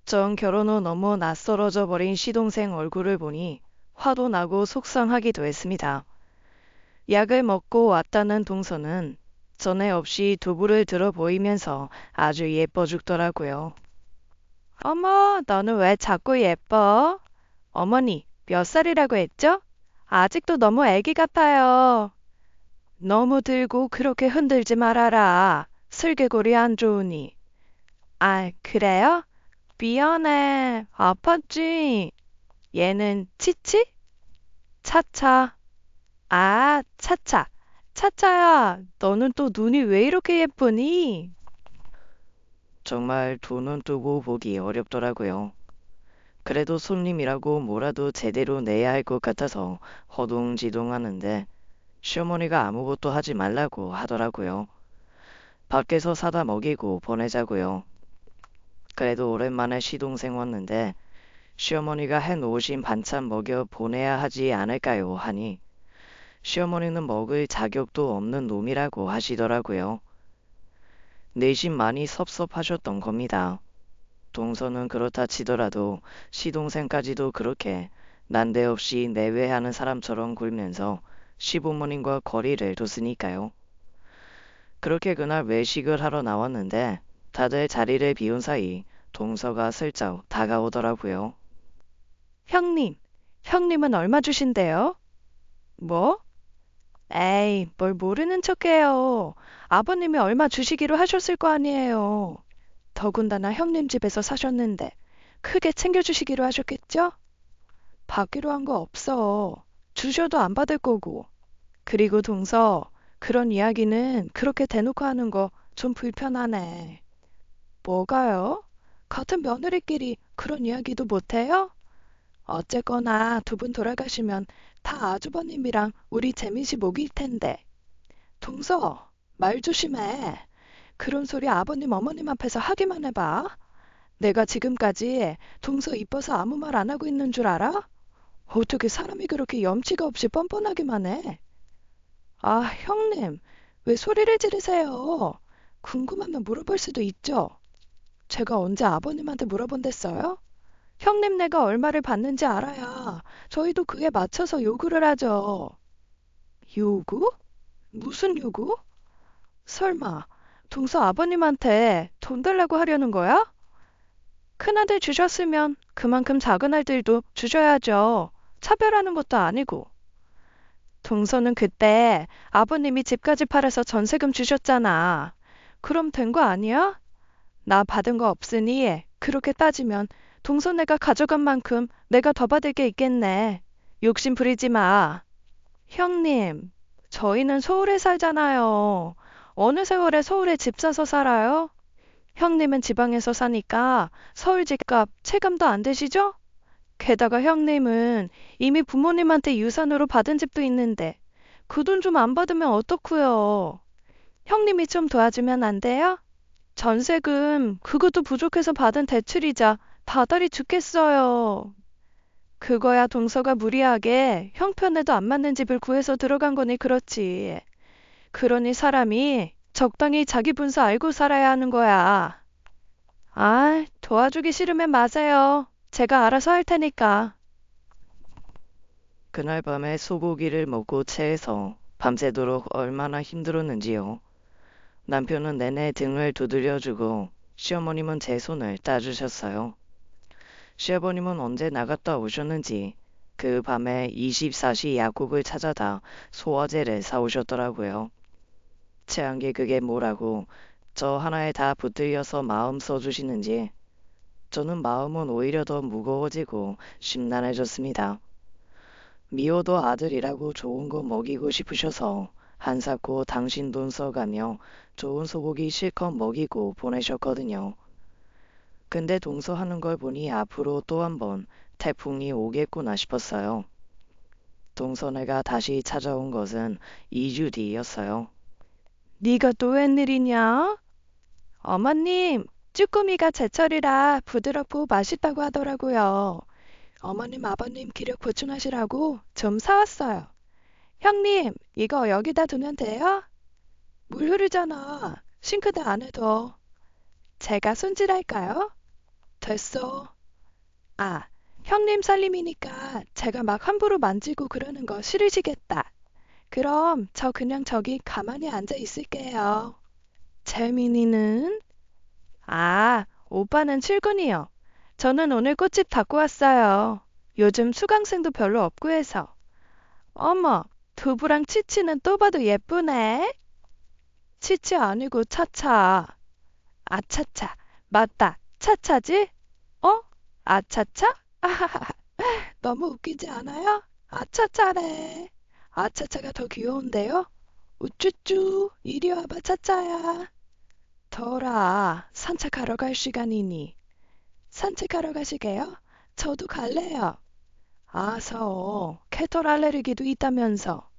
전 결혼 후 너무 낯설어져 버린 시동생 얼굴을 보니 화도 나고 속상하기도 했습니다. 약을 먹고 왔다는 동서는 전에 없이 두부를 들어 보이면서 아주 예뻐 죽더라고요. 어머, 너는 왜 자꾸 예뻐? 어머니, 몇 살이라고 했죠? 아직도 너무 애기 같아요. 너무 들고 그렇게 흔들지 말아라. 슬개골이 안 좋으니. 그래요? 미안해. 아팠지? 얘는 치치? 차차. 차차. 차차야, 너는 또 눈이 왜 이렇게 예쁘니? 정말 두 눈 뜨고 보기 어렵더라고요. 그래도 손님이라고 뭐라도 제대로 내야 할 것 같아서 허둥지둥하는데 시어머니가 아무것도 하지 말라고 하더라고요. 밖에서 사다 먹이고 보내자고요. 그래도 오랜만에 시동생 왔는데 시어머니가 해놓으신 반찬 먹여 보내야 하지 않을까요? 하니 시어머니는 먹을 자격도 없는 놈이라고 하시더라고요. 내심 많이 섭섭하셨던 겁니다. 동서는 그렇다 치더라도 시동생까지도 그렇게 난데없이 내외하는 사람처럼 굴면서 시부모님과 거리를 뒀으니까요. 그렇게 그날 외식을 하러 나왔는데 다들 자리를 비운 사이 동서가 슬쩍 다가오더라고요. 형님은 얼마 주신대요? 뭐? 에이, 뭘 모르는 척해요. 아버님이 얼마 주시기로 하셨을 거 아니에요. 더군다나 형님 집에서 사셨는데 크게 챙겨주시기로 하셨겠죠? 받기로 한 거 없어. 주셔도 안 받을 거고. 그리고 동서, 그런 이야기는 그렇게 대놓고 하는 거 좀 불편하네. 뭐가요? 같은 며느리끼리 그런 이야기도 못해요? 어쨌거나 두 분 돌아가시면 다 아주버님이랑 우리 재민씨 목일 텐데. 동서, 말 조심해. 그런 소리 아버님 어머님 앞에서 하기만 해봐. 내가 지금까지 동서 이뻐서 아무 말 안 하고 있는 줄 알아? 어떻게 사람이 그렇게 염치가 없이 뻔뻔하기만 해? 아, 형님, 왜 소리를 지르세요? 궁금하면 물어볼 수도 있죠. 제가 언제 아버님한테 물어본댔어요? 형님 내가 얼마를 받는지 알아야 저희도 그에 맞춰서 요구를 하죠. 요구? 무슨 요구? 설마 동서 아버님한테 돈 달라고 하려는 거야? 큰아들 주셨으면 그만큼 작은 아들도 주셔야죠. 차별하는 것도 아니고. 동서는 그때 아버님이 집까지 팔아서 전세금 주셨잖아. 그럼 된 거 아니야? 나 받은 거 없으니 그렇게 따지면 동서네가 가져간 만큼 내가 더 받을 게 있겠네. 욕심 부리지 마. 형님, 저희는 서울에 살잖아요. 어느 세월에 서울에 집 사서 살아요? 형님은 지방에서 사니까 서울 집값 체감도 안 되시죠? 게다가 형님은 이미 부모님한테 유산으로 받은 집도 있는데 그 돈 좀 안 받으면 어떡해요? 형님이 좀 도와주면 안 돼요? 전세금 그것도 부족해서 받은 대출이자 다달이 죽겠어요. 그거야 동서가 무리하게 형편에도 안 맞는 집을 구해서 들어간 거니 그렇지. 그러니 사람이 적당히 자기 분수 알고 살아야 하는 거야. 아, 도와주기 싫으면 마세요. 제가 알아서 할 테니까. 그날 밤에 소고기를 먹고 체해서 밤새도록 얼마나 힘들었는지요. 남편은 내내 등을 두드려주고 시어머님은 제 손을 따주셨어요. 시아버님은 언제 나갔다 오셨는지 그 밤에 24시 약국을 찾아다 소화제를 사오셨더라고요. 체한 게 그게 뭐라고 저 하나에 다 붙들려서 마음 써주시는지 저는 마음은 오히려 더 무거워지고 심란해졌습니다. 미워도 아들이라고 좋은 거 먹이고 싶으셔서 한사코 당신 돈 써가며 좋은 소고기 실컷 먹이고 보내셨거든요. 근데 동서하는 걸 보니 앞으로 또 한 번 태풍이 오겠구나 싶었어요. 동서네가 다시 찾아온 것은 2주 뒤였어요. 네가 또 웬일이냐? 어머님, 쭈꾸미가 제철이라 부드럽고 맛있다고 하더라고요. 어머님, 아버님 기력 보충하시라고 좀 사왔어요. 형님, 이거 여기다 두면 돼요? 물 흐르잖아. 싱크대 안에 둬. 제가 손질할까요? 됐어. 아, 형님 살림이니까 제가 막 함부로 만지고 그러는 거 싫으시겠다. 그럼 저 그냥 저기 가만히 앉아 있을게요. 재민이는? 아, 오빠는 출근이요. 저는 오늘 꽃집 닫고 왔어요. 요즘 수강생도 별로 없고 해서. 어머, 두부랑 치치는 또 봐도 예쁘네. 치치 아니고 차차. 아차차. 맞다. 차차지? 어? 아차차? 아하하. 너무 웃기지 않아요? 아차차래. 아차차가 더 귀여운데요? 우쭈쭈. 이리 와봐, 차차야. 더라. 산책하러 갈 시간이니. 산책하러 가시게요? 저도 갈래요. 아서 캐털 알레르기도 있다면서.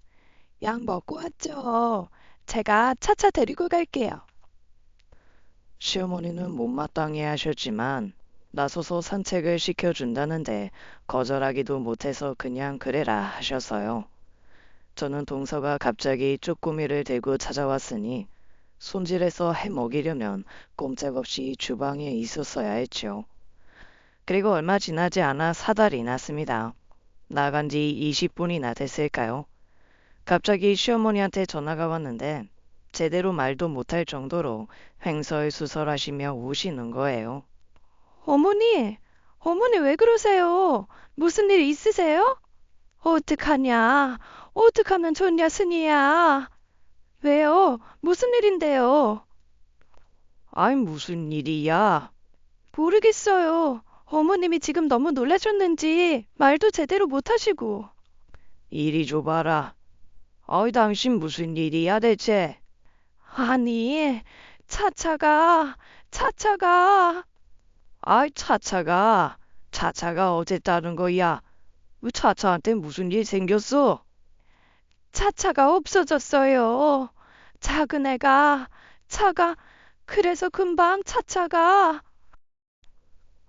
약 먹고 왔죠. 제가 차차 데리고 갈게요. 시어머니는 못마땅해 하셨지만 나서서 산책을 시켜준다는데 거절하기도 못해서 그냥 그래라 하셨어요. 저는 동서가 갑자기 쪼꼬미를 들고 찾아왔으니 손질해서 해 먹이려면 꼼짝없이 주방에 있었어야 했죠. 그리고 얼마 지나지 않아 사달이 났습니다. 나간 지 20분이나 됐을까요? 갑자기 시어머니한테 전화가 왔는데 제대로 말도 못할 정도로 횡설수설하시며 우시는 거예요. 어머니, 어머니 왜 그러세요? 무슨 일 있으세요? 어떡하냐? 어떡하면 좋냐, 순이야? 왜요? 무슨 일인데요? 아이 무슨 일이야? 모르겠어요. 어머님이 지금 너무 놀라셨는지 말도 제대로 못하시고. 이리 줘봐라. 어이 당신 무슨 일이야 대체? 아니, 차차가, 아이 차차가 어쨌다는 거야? 차차한테 무슨 일 생겼어? 차차가 없어졌어요. 작은 애가, 차가, 그래서 금방 차차가,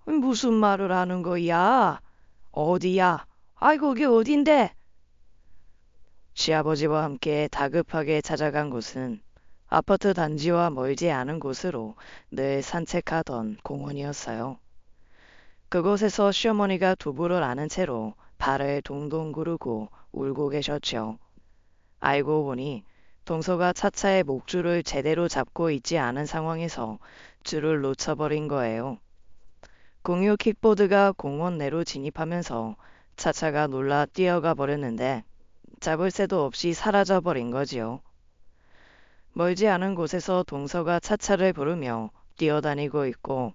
무슨 말을 하는 거야? 어디야? 아이 거기 어딘데? 시아버지와 함께 다급하게 찾아간 곳은 아파트 단지와 멀지 않은 곳으로 늘 산책하던 공원이었어요. 그곳에서 시어머니가 두부를 아는 채로 발을 동동 구르고 울고 계셨죠. 알고 보니 동서가 차차의 목줄을 제대로 잡고 있지 않은 상황에서 줄을 놓쳐버린 거예요. 공유 킥보드가 공원 내로 진입하면서 차차가 놀라 뛰어가 버렸는데 잡을 새도 없이 사라져 버린 거지요. 멀지 않은 곳에서 동서가 차차를 부르며 뛰어다니고 있고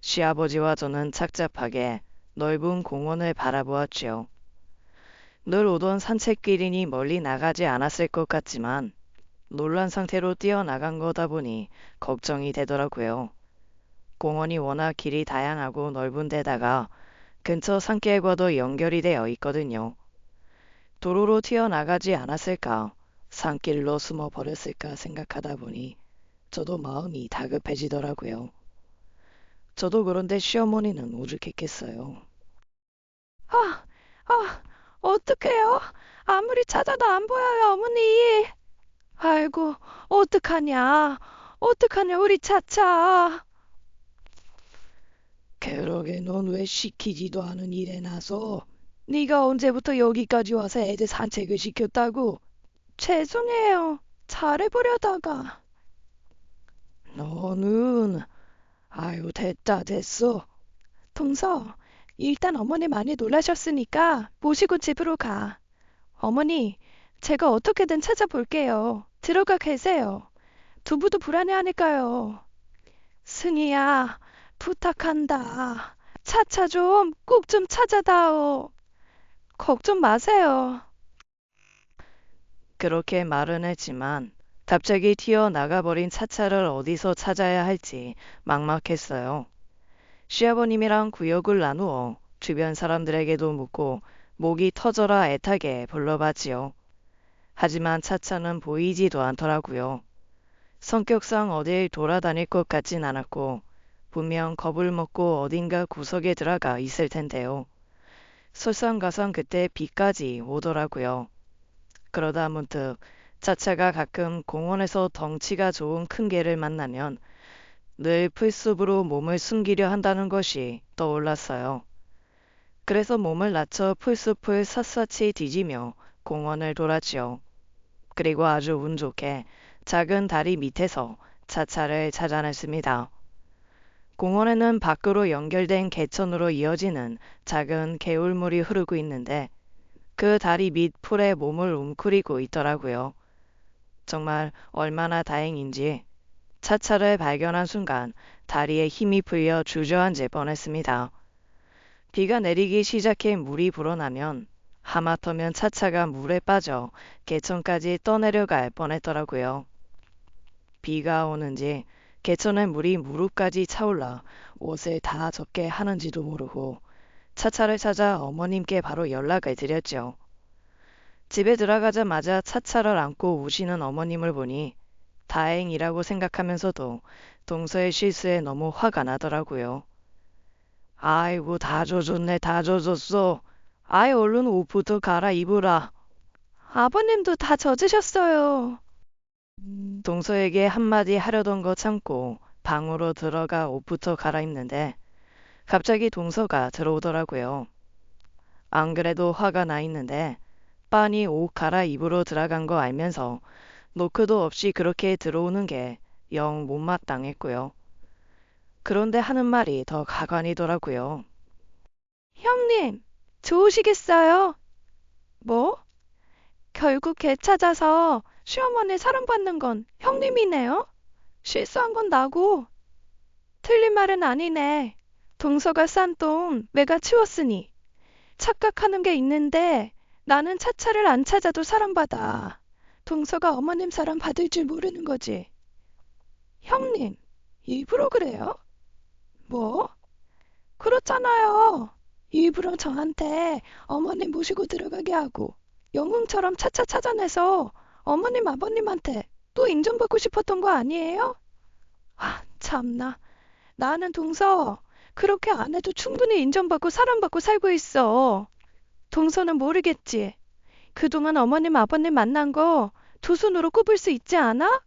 시아버지와 저는 착잡하게 넓은 공원을 바라보았지요. 늘 오던 산책길이니 멀리 나가지 않았을 것 같지만 놀란 상태로 뛰어나간 거다 보니 걱정이 되더라고요. 공원이 워낙 길이 다양하고 넓은 데다가 근처 산길과도 연결이 되어 있거든요. 도로로 튀어나가지 않았을까, 산길로 숨어 버렸을까 생각하다 보니 저도 마음이 다급해지더라고요. 저도 그런데 시어머니는 오죽했겠어요. 아, 어떡해요? 아무리 찾아도 안 보여요, 어머니. 아이고, 어떡하냐? 어떡하냐, 우리 차차. 그러게 넌 왜 시키지도 않은 일에 나서 네가 언제부터 여기까지 와서 애들 산책을 시켰다고? 죄송해요. 잘해보려다가. 너는 아유 됐다 됐어. 동서, 일단 어머니 많이 놀라셨으니까 모시고 집으로 가. 어머니, 제가 어떻게든 찾아볼게요. 들어가 계세요. 두부도 불안해하니까요. 승희야, 부탁한다. 차차 좀 꼭 좀 찾아다오. 걱정 마세요. 그렇게 말은 했지만 갑자기 튀어나가버린 차차를 어디서 찾아야 할지 막막했어요. 시아버님이랑 구역을 나누어 주변 사람들에게도 묻고 목이 터져라 애타게 불러봤지요. 하지만 차차는 보이지도 않더라고요. 성격상 어딜 돌아다닐 것 같진 않았고 분명 겁을 먹고 어딘가 구석에 들어가 있을 텐데요. 설상가상 그때 비까지 오더라고요. 그러다 문득 차차가 가끔 공원에서 덩치가 좋은 큰 개를 만나면 늘 풀숲으로 몸을 숨기려 한다는 것이 떠올랐어요. 그래서 몸을 낮춰 풀숲을 샅샅이 뒤지며 공원을 돌았지요. 그리고 아주 운 좋게 작은 다리 밑에서 차차를 찾아냈습니다. 공원에는 밖으로 연결된 개천으로 이어지는 작은 개울물이 흐르고 있는데 그 다리 밑 풀에 몸을 웅크리고 있더라고요. 정말 얼마나 다행인지 차차를 발견한 순간 다리에 힘이 풀려 주저앉을 뻔했습니다. 비가 내리기 시작해 물이 불어나면 하마터면 차차가 물에 빠져 개천까지 떠내려갈 뻔했더라고요. 비가 오는지 개천에 물이 무릎까지 차올라 옷을 다 젖게 하는지도 모르고 차차를 찾아 어머님께 바로 연락을 드렸죠. 집에 들어가자마자 차차를 안고 우시는 어머님을 보니 다행이라고 생각하면서도 동서의 실수에 너무 화가 나더라고요. 아이고, 다 젖었네, 다 젖었어. 아이, 얼른 옷부터 갈아입으라. 아버님도 다 젖으셨어요. 동서에게 한마디 하려던 거 참고 방으로 들어가 옷부터 갈아입는데 갑자기 동서가 들어오더라고요. 안 그래도 화가 나 있는데 빤히 옷 갈아입으러 들어간 거 알면서 노크도 없이 그렇게 들어오는 게 영 못마땅했고요. 그런데 하는 말이 더 가관이더라고요. 형님, 좋으시겠어요? 뭐? 결국 개 찾아서 시어머니 사랑받는 건 형님이네요? 실수한 건 나고. 틀린 말은 아니네. 동서가 싼 돈 내가 치웠으니. 착각하는 게 있는데 나는 차차를 안 찾아도 사랑받아. 동서가 어머님 사랑 받을 줄 모르는 거지. 형님, 일부러 그래요? 뭐? 그렇잖아요. 일부러 저한테 어머님 모시고 들어가게 하고 영웅처럼 차차 찾아내서 어머님 아버님한테 또 인정받고 싶었던 거 아니에요? 아, 참나. 나는 동서 그렇게 안 해도 충분히 인정받고 사랑받고 살고 있어. 동서는 모르겠지. 그동안 어머님 아버님 만난 거 두 손으로 꼽을 수 있지 않아?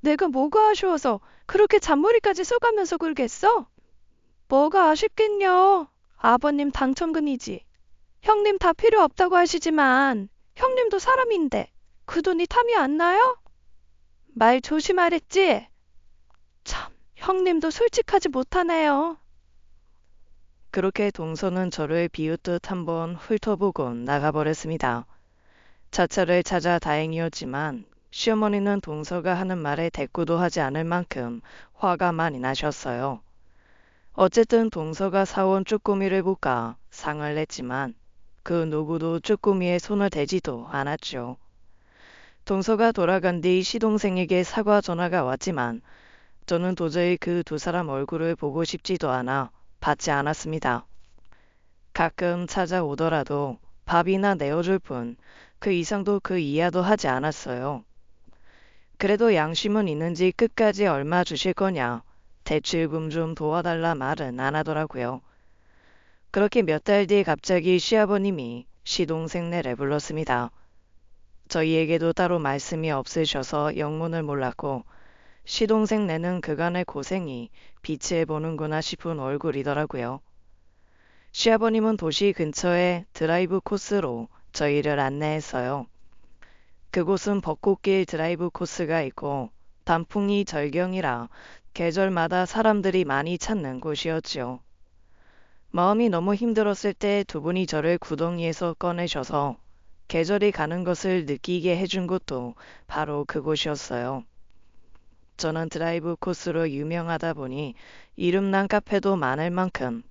내가 뭐가 아쉬워서 그렇게 잔머리까지 써가면서 굴겠어? 뭐가 아쉽겠냐? 아버님 당첨금이지. 형님 다 필요 없다고 하시지만 형님도 사람인데 그 돈이 탐이 안 나요? 말 조심하랬지? 참, 형님도 솔직하지 못하네요. 그렇게 동서는 저를 비웃듯 한번 훑어보곤 나가버렸습니다. 차차를 찾아 다행이었지만 시어머니는 동서가 하는 말에 대꾸도 하지 않을 만큼 화가 많이 나셨어요. 어쨌든 동서가 사온 쭈꾸미를 볶아 상을 냈지만 그 누구도 쭈꾸미에 손을 대지도 않았죠. 동서가 돌아간 뒤 시동생에게 사과 전화가 왔지만 저는 도저히 그 두 사람 얼굴을 보고 싶지도 않아 받지 않았습니다. 가끔 찾아오더라도 밥이나 내어줄 뿐 그 이상도 그 이하도 하지 않았어요. 그래도 양심은 있는지 끝까지 얼마 주실 거냐, 대출금 좀 도와달라 말은 안 하더라고요. 그렇게 몇 달 뒤 갑자기 시아버님이 시동생네를 불렀습니다. 저희에게도 따로 말씀이 없으셔서 영문을 몰랐고 시동생네는 그간의 고생이 빛을 보는구나 싶은 얼굴이더라고요. 시아버님은 도시 근처의 드라이브 코스로 저희를 안내했어요. 그곳은 벚꽃길 드라이브 코스가 있고 단풍이 절경이라 계절마다 사람들이 많이 찾는 곳이었지요. 마음이 너무 힘들었을 때 두 분이 저를 구덩이에서 꺼내셔서 계절이 가는 것을 느끼게 해준 곳도 바로 그곳이었어요. 저는 드라이브 코스로 유명하다 보니 이름난 카페도 많을 만큼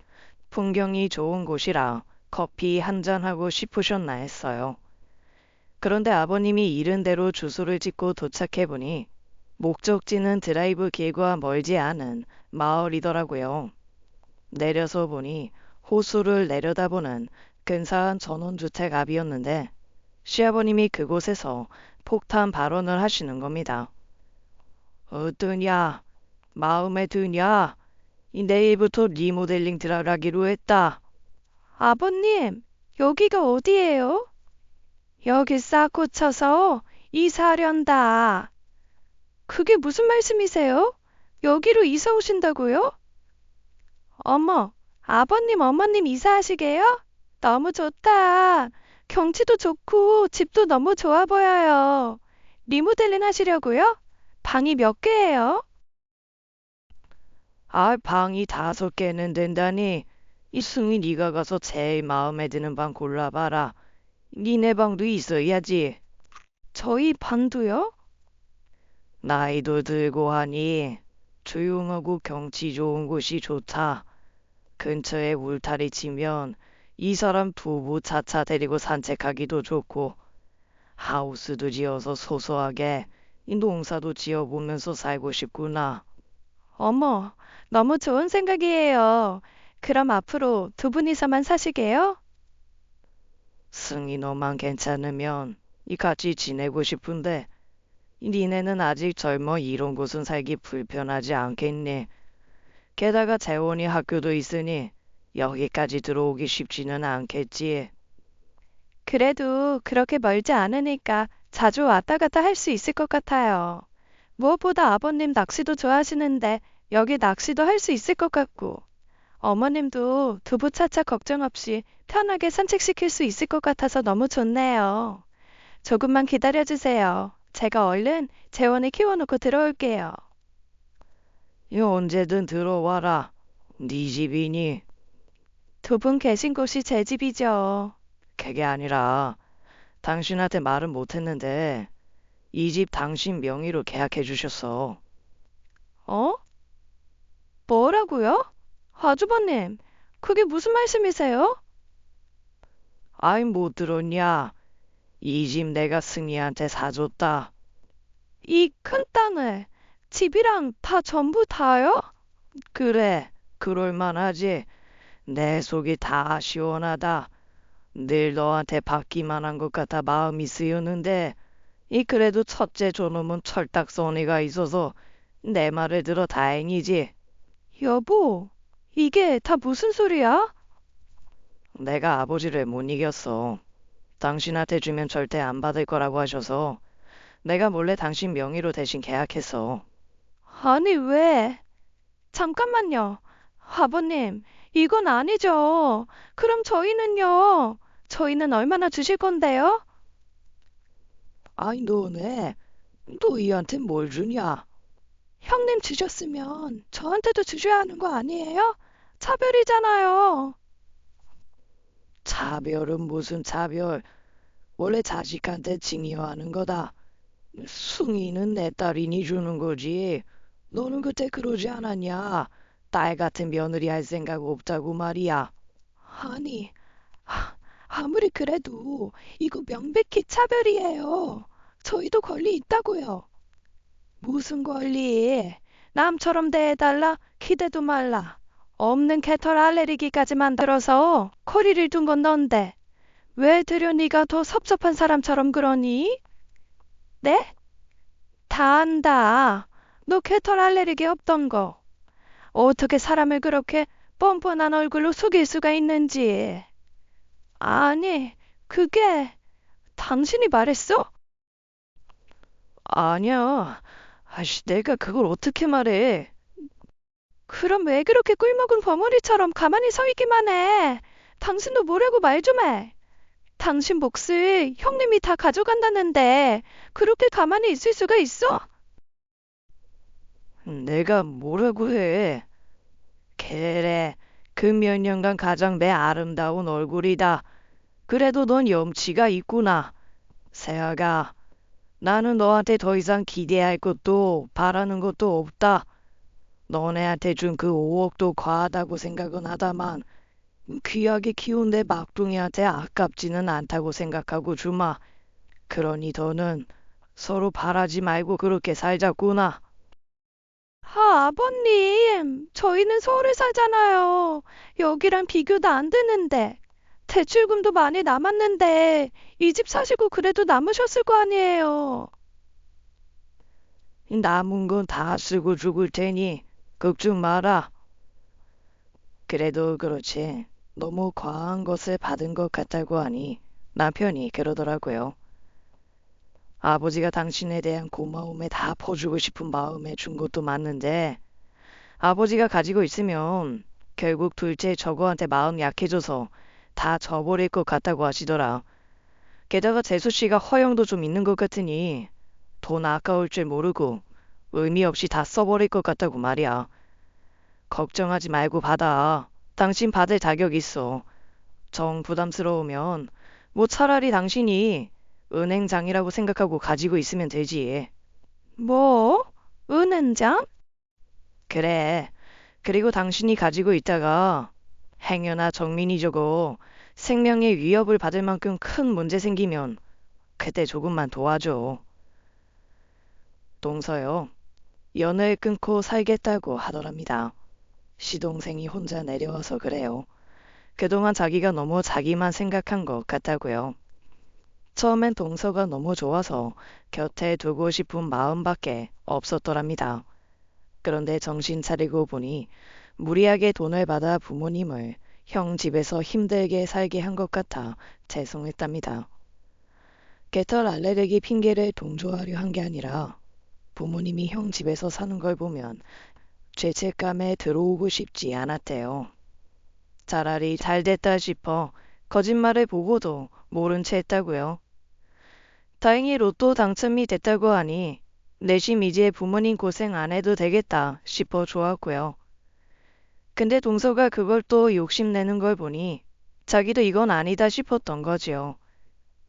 풍경이 좋은 곳이라 커피 한잔하고 싶으셨나 했어요. 그런데 아버님이 이른 대로 주소를 찍고 도착해보니 목적지는 드라이브 길과 멀지 않은 마을이더라고요. 내려서 보니 호수를 내려다보는 근사한 전원주택 앞이었는데 시아버님이 그곳에서 폭탄 발언을 하시는 겁니다. 어떠냐? 마음에 드냐? 내일부터 리모델링 들어가기로 했다. 아버님, 여기가 어디예요? 여기 싹 고쳐서 이사하련다. 그게 무슨 말씀이세요? 여기로 이사 오신다고요? 어머, 아버님, 어머님 이사하시게요? 너무 좋다. 경치도 좋고 집도 너무 좋아 보여요. 리모델링 하시려고요? 방이 몇 개예요? 아, 방이 5개는 된다니. 이 승희 네가 가서 제일 마음에 드는 방 골라봐라. 니네 방도 있어야지. 저희 방도요? 나이도 들고 하니 조용하고 경치 좋은 곳이 좋다. 근처에 울타리 치면 이 사람 부부 차차 데리고 산책하기도 좋고 하우스도 지어서 소소하게 이 농사도 지어보면서 살고 싶구나. 어머, 너무 좋은 생각이에요. 그럼 앞으로 두 분이서만 사시게요? 승희 너만 괜찮으면 이 같이 지내고 싶은데 니네는 아직 젊어 이런 곳은 살기 불편하지 않겠니? 게다가 재원이 학교도 있으니 여기까지 들어오기 쉽지는 않겠지. 그래도 그렇게 멀지 않으니까 자주 왔다 갔다 할 수 있을 것 같아요. 무엇보다 아버님 낚시도 좋아하시는데 여기 낚시도 할 수 있을 것 같고 어머님도 두부 차차 걱정 없이 편하게 산책시킬 수 있을 것 같아서 너무 좋네요. 조금만 기다려주세요. 제가 얼른 재원을 키워놓고 들어올게요. 언제든 들어와라. 네 집이니? 두 분 계신 곳이 제 집이죠. 그게 아니라 당신한테 말은 못했는데 이 집 당신 명의로 계약해 주셨어. 어? 뭐라고요? 아주버님, 그게 무슨 말씀이세요? 아이 못 들었냐? 이 집 내가 승희한테 사줬다. 이 큰 땅을 집이랑 다 전부 다요? 그래, 그럴만하지. 내 속이 다 시원하다. 늘 너한테 받기만 한 것 같아 마음이 쓰였는데 이 그래도 첫째 저놈은 철딱서니가 있어서 내 말을 들어 다행이지. 여보, 이게 다 무슨 소리야? 내가 아버지를 못 이겼어. 당신한테 주면 절대 안 받을 거라고 하셔서 내가 몰래 당신 명의로 대신 계약했어. 아니, 왜? 잠깐만요. 아버님, 이건 아니죠. 그럼 저희는요? 저희는 얼마나 주실 건데요? 아이 너네 너희한테 뭘 주냐? 형님 주셨으면 저한테도 주셔야 하는 거 아니에요? 차별이잖아요. 차별은 무슨 차별? 원래 자식한테 징여하는 거다. 승희는 내 딸이니 주는 거지. 너는 그때 그러지 않았냐? 딸 같은 며느리 할 생각 없다고 말이야. 아니, 아무리 그래도 이거 명백히 차별이에요. 저희도 권리 있다고요. 무슨 권리? 남처럼 대해달라? 기대도 말라. 없는 개털 알레르기까지 만들어서 코리를 둔 건 넌데 왜 들여 네가 더 섭섭한 사람처럼 그러니? 네? 다 안다. 너 개털 알레르기 없던 거. 어떻게 사람을 그렇게 뻔뻔한 얼굴로 속일 수가 있는지. 아니, 그게 당신이 말했어? 아니야. 아씨, 내가 그걸 어떻게 말해? 그럼 왜 그렇게 꿀먹은 버무리처럼 가만히 서 있기만 해? 당신도 뭐라고 말 좀 해. 당신 몫을 형님이 다 가져간다는데 그렇게 가만히 있을 수가 있어? 내가 뭐라고 해? 그래, 그 몇 년간 가장 내 아름다운 얼굴이다. 그래도 넌 염치가 있구나. 세아가, 나는 너한테 더 이상 기대할 것도 바라는 것도 없다. 너네한테 준 그 5억도 과하다고 생각은 하다만 귀하게 키운 내 막둥이한테 아깝지는 않다고 생각하고 주마. 그러니 더는 서로 바라지 말고 그렇게 살자꾸나. 아버님, 저희는 서울에 살잖아요. 여기랑 비교도 안 되는데. 대출금도 많이 남았는데 이 집 사시고 그래도 남으셨을 거 아니에요. 남은 건 다 쓰고 죽을 테니 걱정 마라. 그래도 그렇지. 너무 과한 것을 받은 것 같다고 하니 남편이 그러더라고요. 아버지가 당신에 대한 고마움에 다 퍼주고 싶은 마음에 준 것도 맞는데 아버지가 가지고 있으면 결국 둘째 저거한테 마음 약해져서 다 져버릴 것 같다고 하시더라. 게다가 재수 씨가 허영도 좀 있는 것 같으니 돈 아까울 줄 모르고 의미 없이 다 써버릴 것 같다고 말이야. 걱정하지 말고 받아. 당신 받을 자격 있어. 정 부담스러우면 뭐 차라리 당신이 은행장이라고 생각하고 가지고 있으면 되지. 뭐? 은행장? 그래. 그리고 당신이 가지고 있다가 행여나 정민이 저거 생명에 위협을 받을 만큼 큰 문제 생기면 그때 조금만 도와줘. 동서요. 연을 끊고 살겠다고 하더랍니다. 시동생이 혼자 내려와서 그래요. 그동안 자기가 너무 자기만 생각한 것 같다고요. 처음엔 동서가 너무 좋아서 곁에 두고 싶은 마음밖에 없었더랍니다. 그런데 정신 차리고 보니 무리하게 돈을 받아 부모님을 형 집에서 힘들게 살게 한 것 같아 죄송했답니다. 개털 알레르기 핑계를 동조하려 한 게 아니라 부모님이 형 집에서 사는 걸 보면 죄책감에 들어오고 싶지 않았대요. 차라리 잘 됐다 싶어 거짓말을 보고도 모른 채 했다고요. 다행히 로또 당첨이 됐다고 하니 내심 이제 부모님 고생 안 해도 되겠다 싶어 좋았고요. 근데 동서가 그걸 또 욕심내는 걸 보니 자기도 이건 아니다 싶었던 거지요.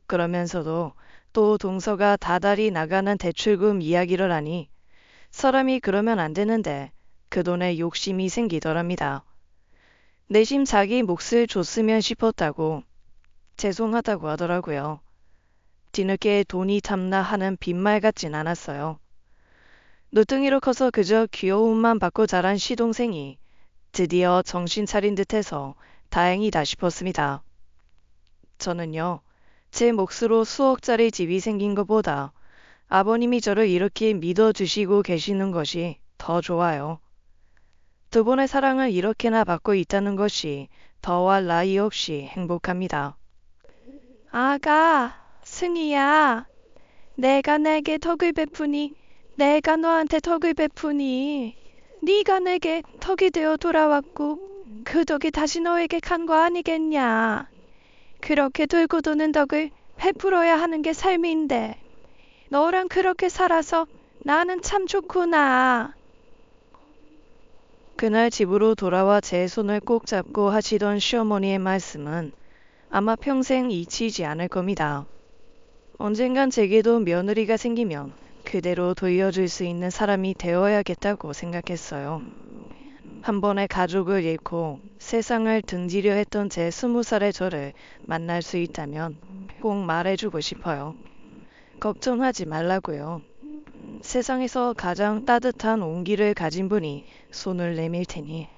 그러면서도 또 동서가 다달이 나가는 대출금 이야기를 하니 사람이 그러면 안 되는데 그 돈에 욕심이 생기더랍니다. 내심 자기 몫을 줬으면 싶었다고 죄송하다고 하더라고요. 뒤늦게 돈이 탐나 하는 빈말 같진 않았어요. 늦둥이로 커서 그저 귀여움만 받고 자란 시동생이 드디어 정신 차린 듯해서 다행이다 싶었습니다. 저는요, 제 몫으로 수억짜리 집이 생긴 것보다 아버님이 저를 이렇게 믿어주시고 계시는 것이 더 좋아요. 두 분의 사랑을 이렇게나 받고 있다는 것이 더할 나위 없이 행복합니다. 아가, 승희야, 내가 내게 덕을 베푸니, 내가 너한테 덕을 베푸니, 네가 내게 덕이 되어 돌아왔고 그 덕이 다시 너에게 간 거 아니겠냐. 그렇게 돌고 도는 덕을 베풀어야 하는 게 삶인데 너랑 그렇게 살아서 나는 참 좋구나. 그날 집으로 돌아와 제 손을 꼭 잡고 하시던 시어머니의 말씀은 아마 평생 잊히지 않을 겁니다. 언젠간 제게도 며느리가 생기면 그대로 돌려줄 수 있는 사람이 되어야겠다고 생각했어요. 한 번에 가족을 잃고 세상을 등지려 했던 제 20살의 저를 만날 수 있다면 꼭 말해주고 싶어요. 걱정하지 말라고요. 세상에서 가장 따뜻한 온기를 가진 분이 손을 내밀 테니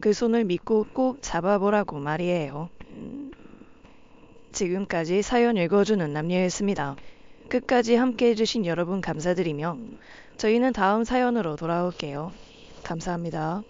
그 손을 믿고 꼭 잡아보라고 말이에요. 지금까지 사연 읽어주는 남녀였습니다. 끝까지 함께 해주신 여러분 감사드리며 저희는 다음 사연으로 돌아올게요. 감사합니다.